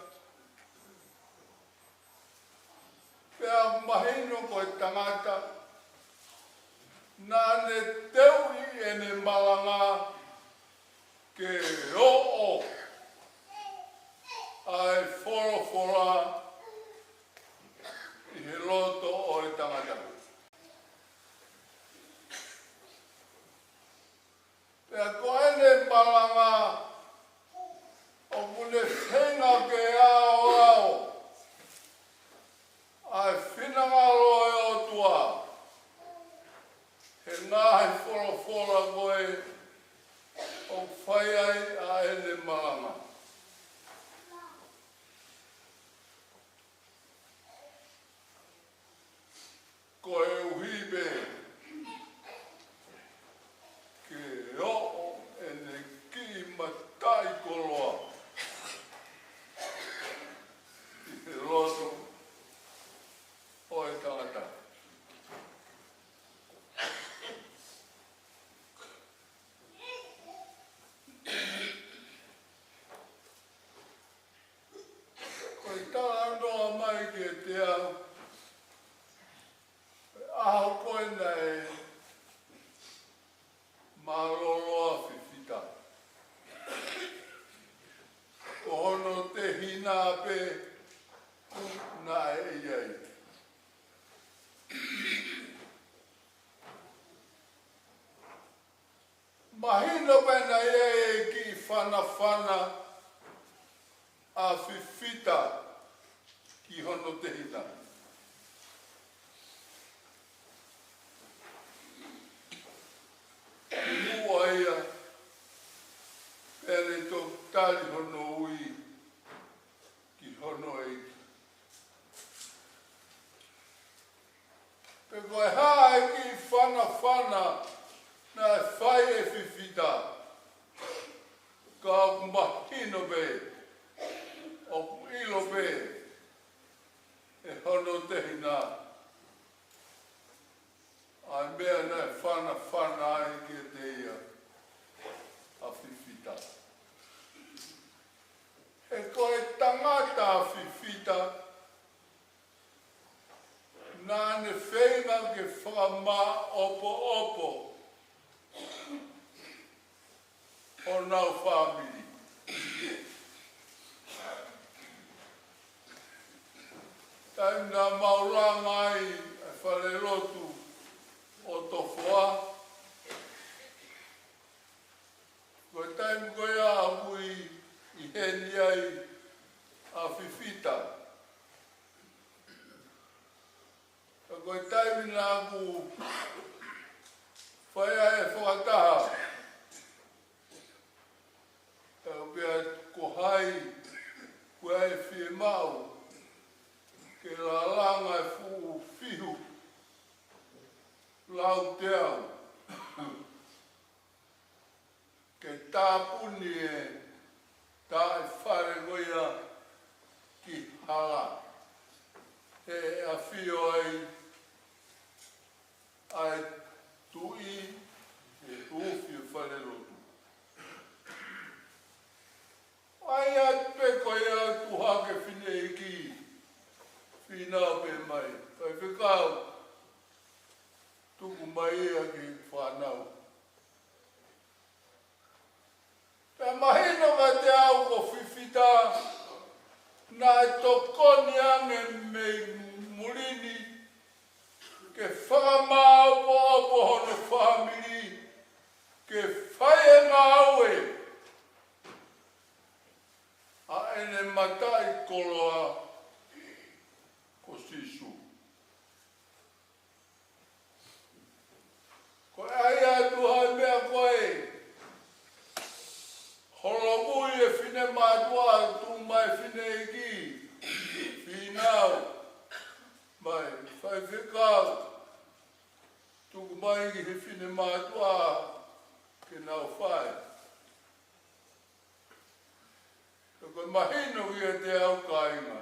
Pea mahino ko e tangata. Nā ne teu i e ne malanga ke ro'o ai whorowhora i he loto o e tangata. Pea ko e ne malanga o mune whenga ke ao ai whinanga roe o tua. He ngāhi whora koe o whai ai a ene malanga. Ko e uhibe ke ro'o ene ki matai koloa. I he roto o e tangata. Mahino pena e ki whana a whiwhita ki hono te hita. Mua ia, pere tō tali hono ui ki hono eiki. Pe koe hae ki whana na e whai e whiwhita. Ka mahino be, o ilo be, e hono te hina. Ai mea na e whana ai ki te ia a whiwhita. E koe tangata a whiwhita, nā ne whenga ke whamā opo o nau whamiri. Tai ngā mauranga ai e whare rotu o tofoa. Koe taim koe a hui i heni ai a whiwhita. Koe taimi nā ku whaia e whakataha. E pia ko hai kua e whie mau. Ke la langa e fu fihu. Lau te au. Ke tāpuni e tā e whare goia ki hala. E a whio ai tui e uwhi e whare rotu. Ai at pe koe a tuhake whine i ki whinau pe mai. Kai whikau tuku mai ea ki whanau. Pea mahino ka te au ko whiwhita na e tokoni ange me murini ke whakama opo hono whamiri, ke whae ngā aue, a ene matai koloa ko sisu. Koe ai atu hai mea koe, holomui e whine mātua tu mai whine i ki, whinau, mai whai whikau, tuku mai ki he whine mātua ke nau whai. Koe mahino ki e te au kainga.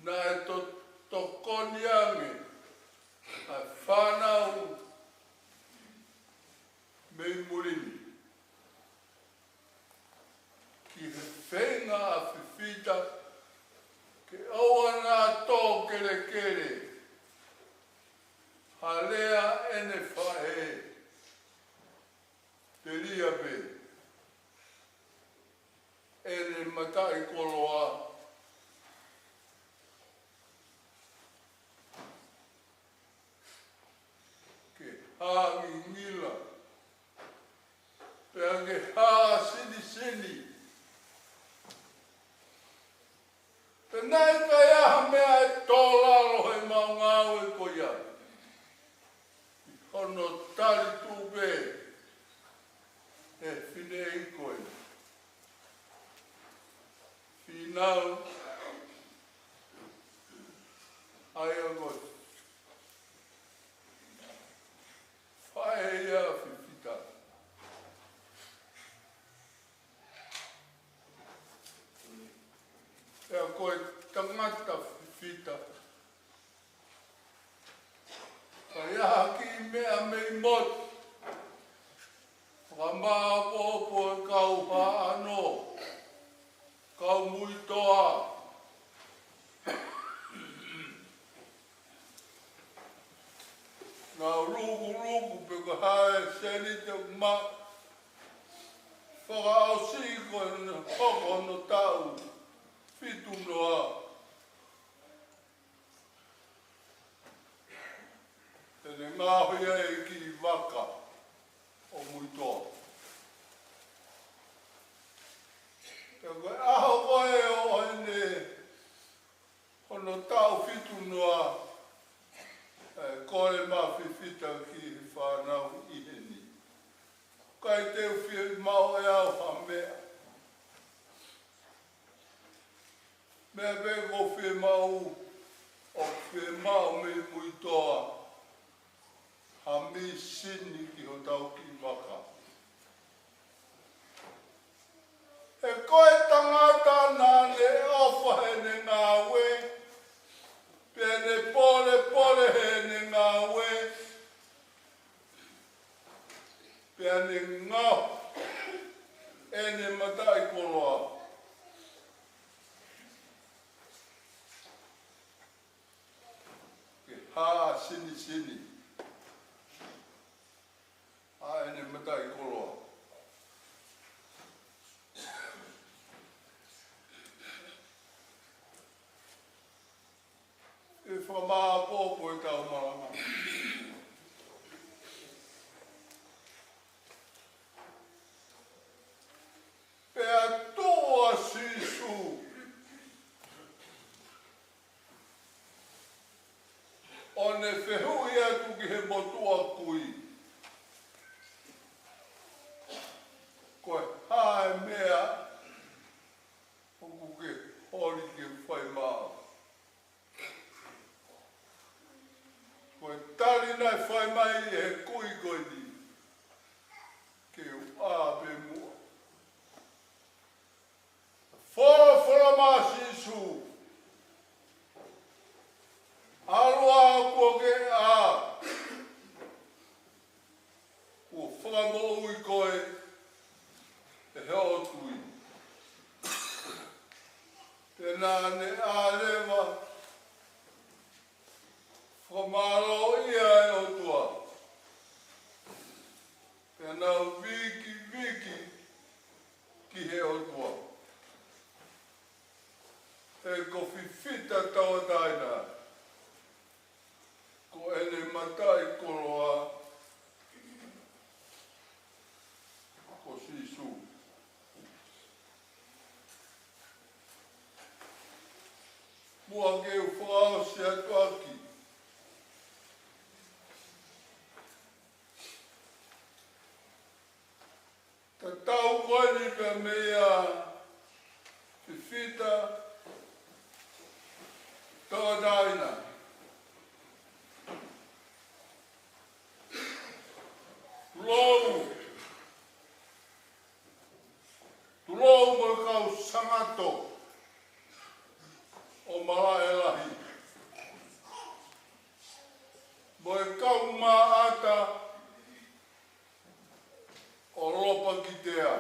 Nā e tokoni ange, a whanau me murini. Ki he whenga a whiwhita, ke aua nā tō kere. Halea ene whae, te ria pe, ene matai koloa, ke hāngi ngila, pea ke hā sini, pe nai kai aha mea e tōlaro he maungau e koia. Hono tali tūpe e whine i koe. Whinau ai a koe. Whae ia whiwhita. Ea koe tangata whiwhita. Kai aha ki mea mei mot. Whamā popo e kau hāano. Kau muitoa. Nā rugu pe ka hae seri te ma. Whakaosi koe hoko no tau. Fitu noa. Tene ngāhoia e ki waka. o muito. Eu vou o ene ono tau fitu noa kore ma fifita ki whanau I heni. Kai te uwhi mau e au hamea. Mea pe ko whi mau o whi mau me muitoa. Ha mi sini ki ho tau ki maka. E koe tangata nā ne ofa he ne ngā we. Pea ne pole he ne ngā we. Pea ne ngau. E ne matai koloa. Ke hā sini. A e ne matai koloa. E whamaa pōpo e tau marama. Pea toa sisu. O ne whehui atu ki he motua kui. Koe hae mea. Oku ke hori ke whai maa. Koe tari nai whai mai e kui koe ni. Ke āpe mua. Whora maa sisu. Arua kua ke ā. Kua whakamo ui koe. E heo tui. Tēnā ne ārewa. Whamaro ia e o tua. Tēnā wiki ki he o tua. E ko whiwhita taua taina. Ko ene matai koroa. Ko sisu. Mua ke u whao se atu aki. Ta tau koe ni ka mea whiwhita taua taina. Tulou mo kau sangato o mara e lahi. Mo e kau maata o ropa ki tea.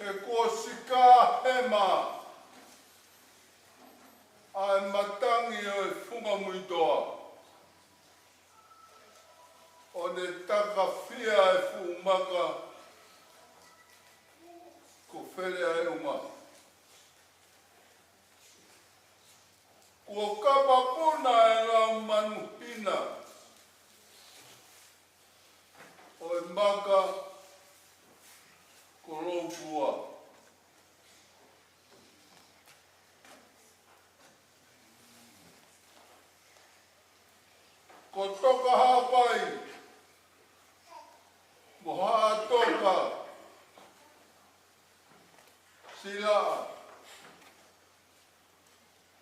E kua sika hema ai matangi o e whunga muitoa. O ne taka whia e whumaka ko where ai unga. Kua kapa puna e rau manu hina. O e maka ko roupua. Ko toka hapai. Mo haa toka. Sila.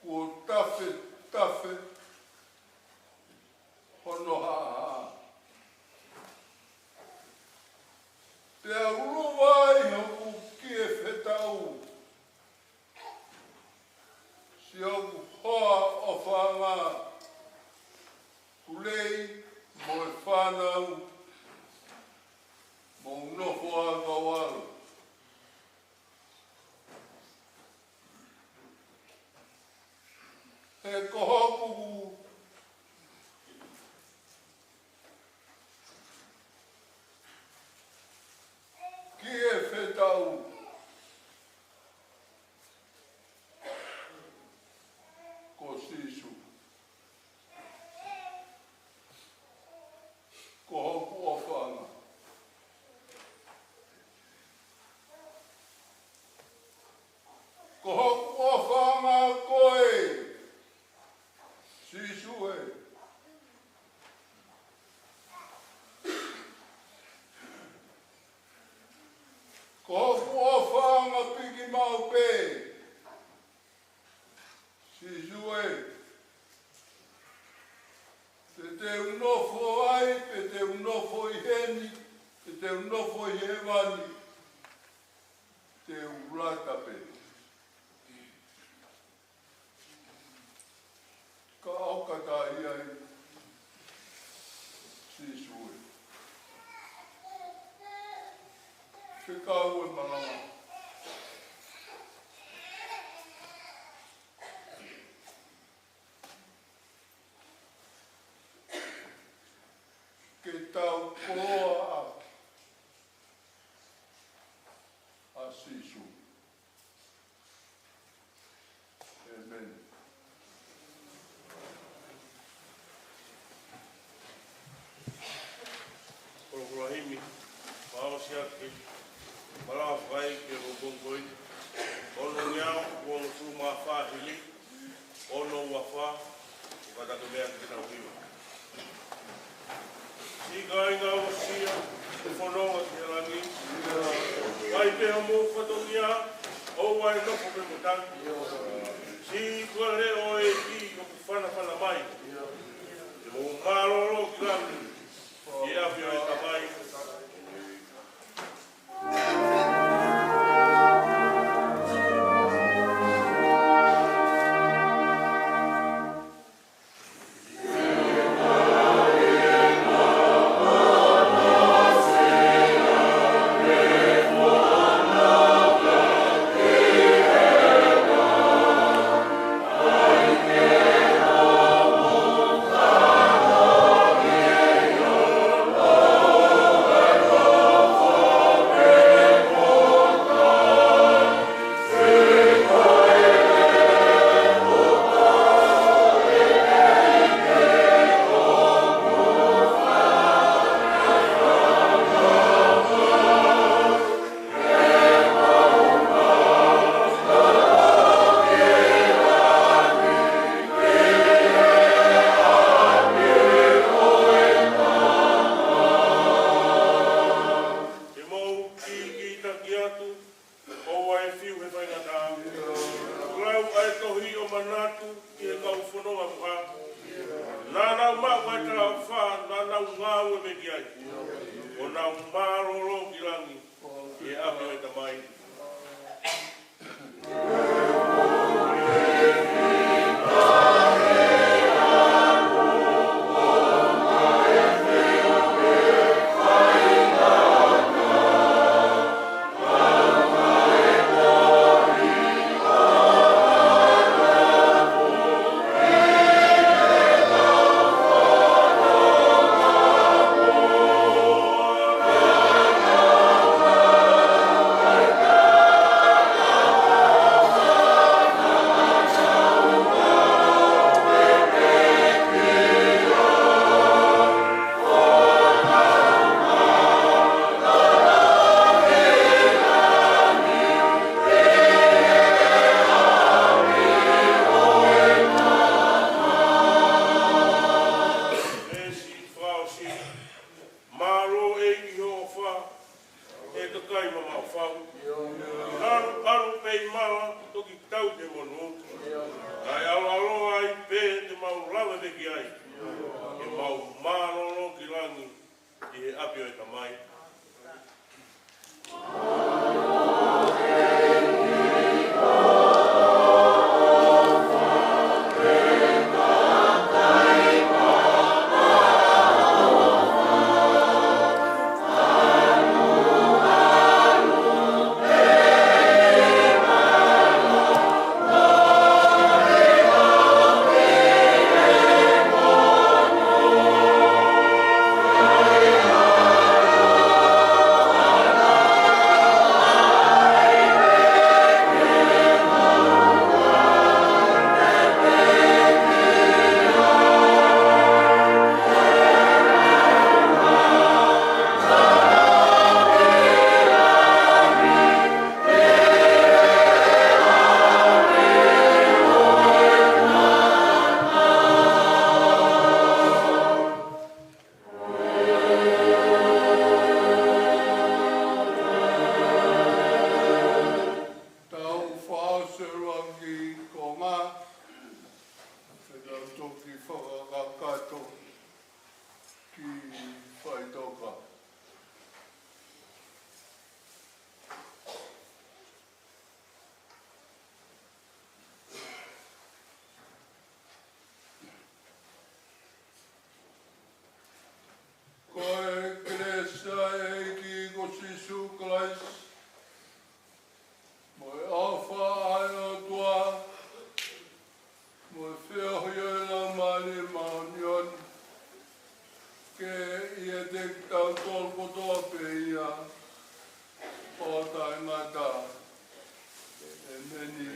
Ko tafe. Hono haa. Te uruwai hoku ki e whetau. Si hoku hoa o whanga. Kulei mo e whanau. Mo unofo a kawaru. E kohoku ki e whetau. Ko sisu. Sisue. Ko whanga piki mau pe. Sisue. Te unofo ai, te unofo I heni, te unofo I hewani, te urata pe. Ka aukata ai, Sisue. Ke kau malama. Ke tau koa a Sisu. Amen. Korahimi, Maosiaki, Malawai, Kerobongoi, Ono Nyao, Ono Suma Fahili, Ono Wafa, Watakumea Kina Wiwa. Sigai ngā wasia, te whanonga te rangi. Wai te hamo whatongia, o wai noko me mutangi. Si kua reo e ki o ku whana mai. Te mo maroro ki rangi, e awhio e tamai. whakakato ki whaitoka. Koe kresa e ki gosisu klais, moe awha ai o tua, moe whiahoia la mani maunion, ke ia te tau tolpo toa peia, o tai ngata, e meni.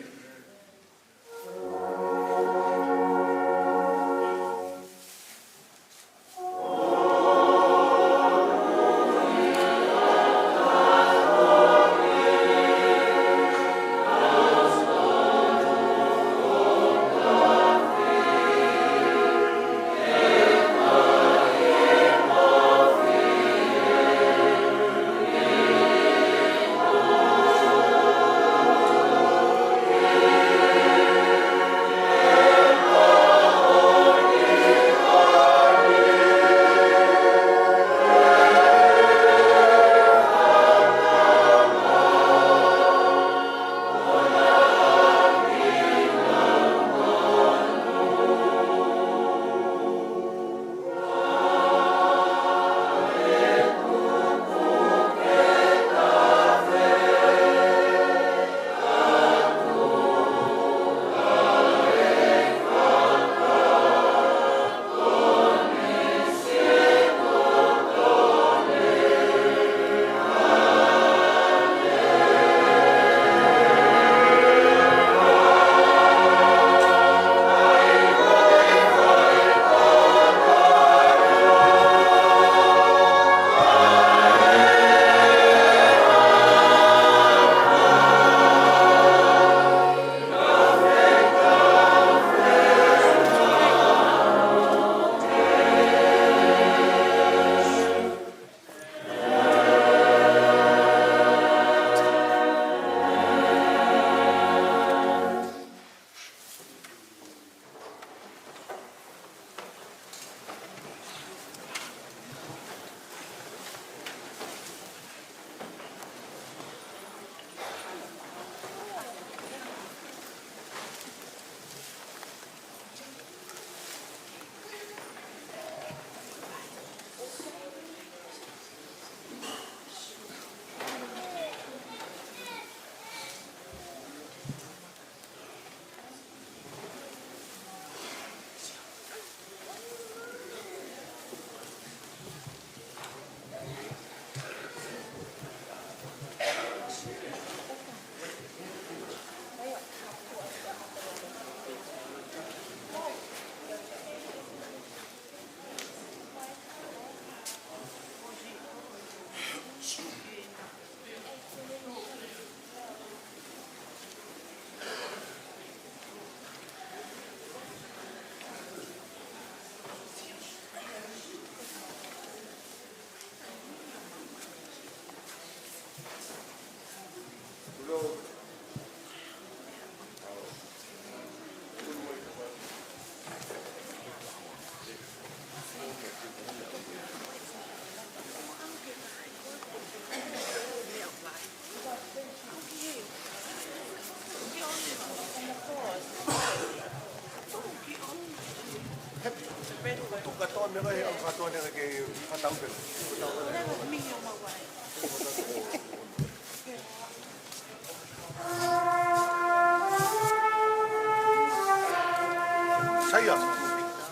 Katoan nila ang katoan nila kay Katawgan.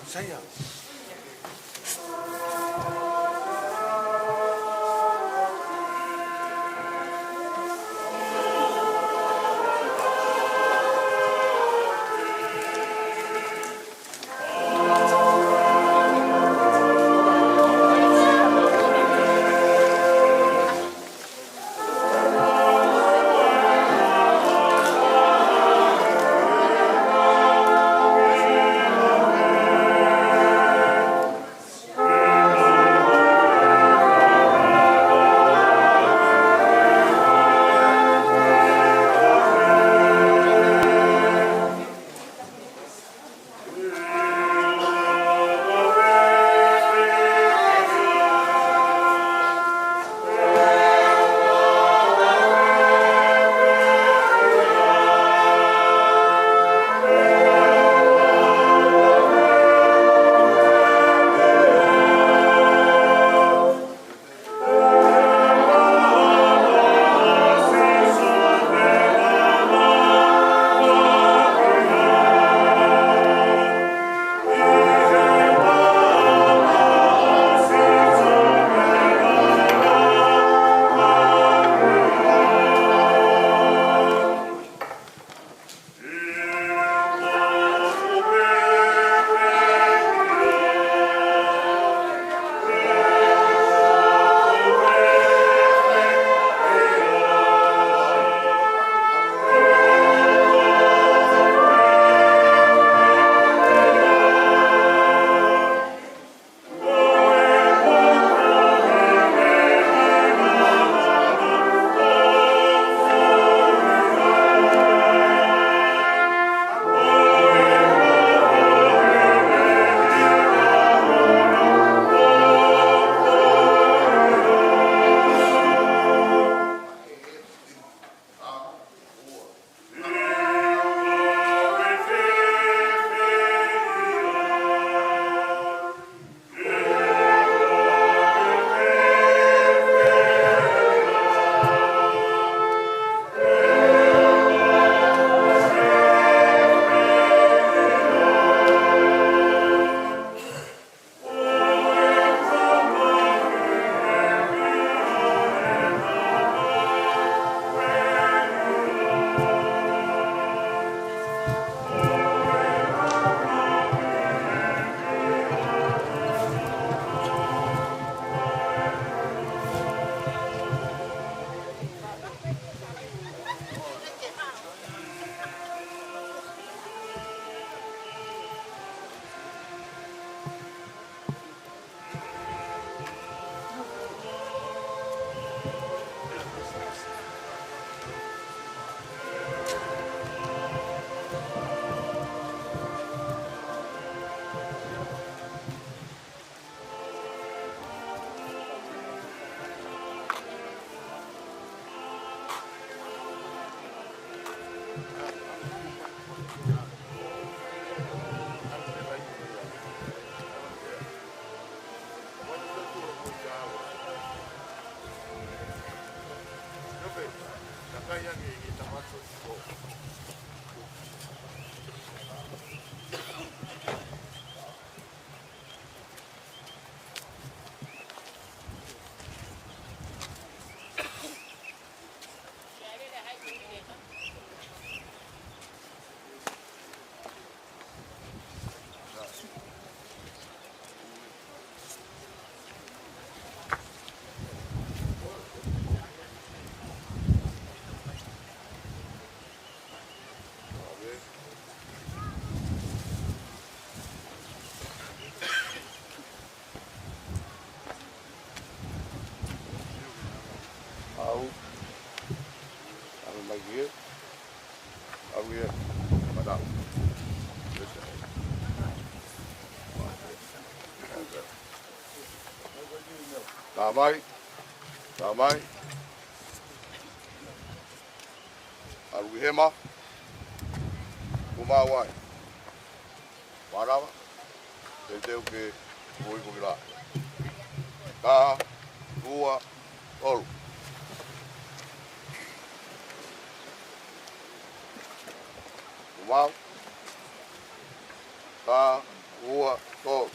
Saya. Tamai. Tamai. Aruhema. Kumawai. Marawa. Te teu ke ui kukila. Ka. Ua. Olu. Kumau. Ka. Ua. Olu.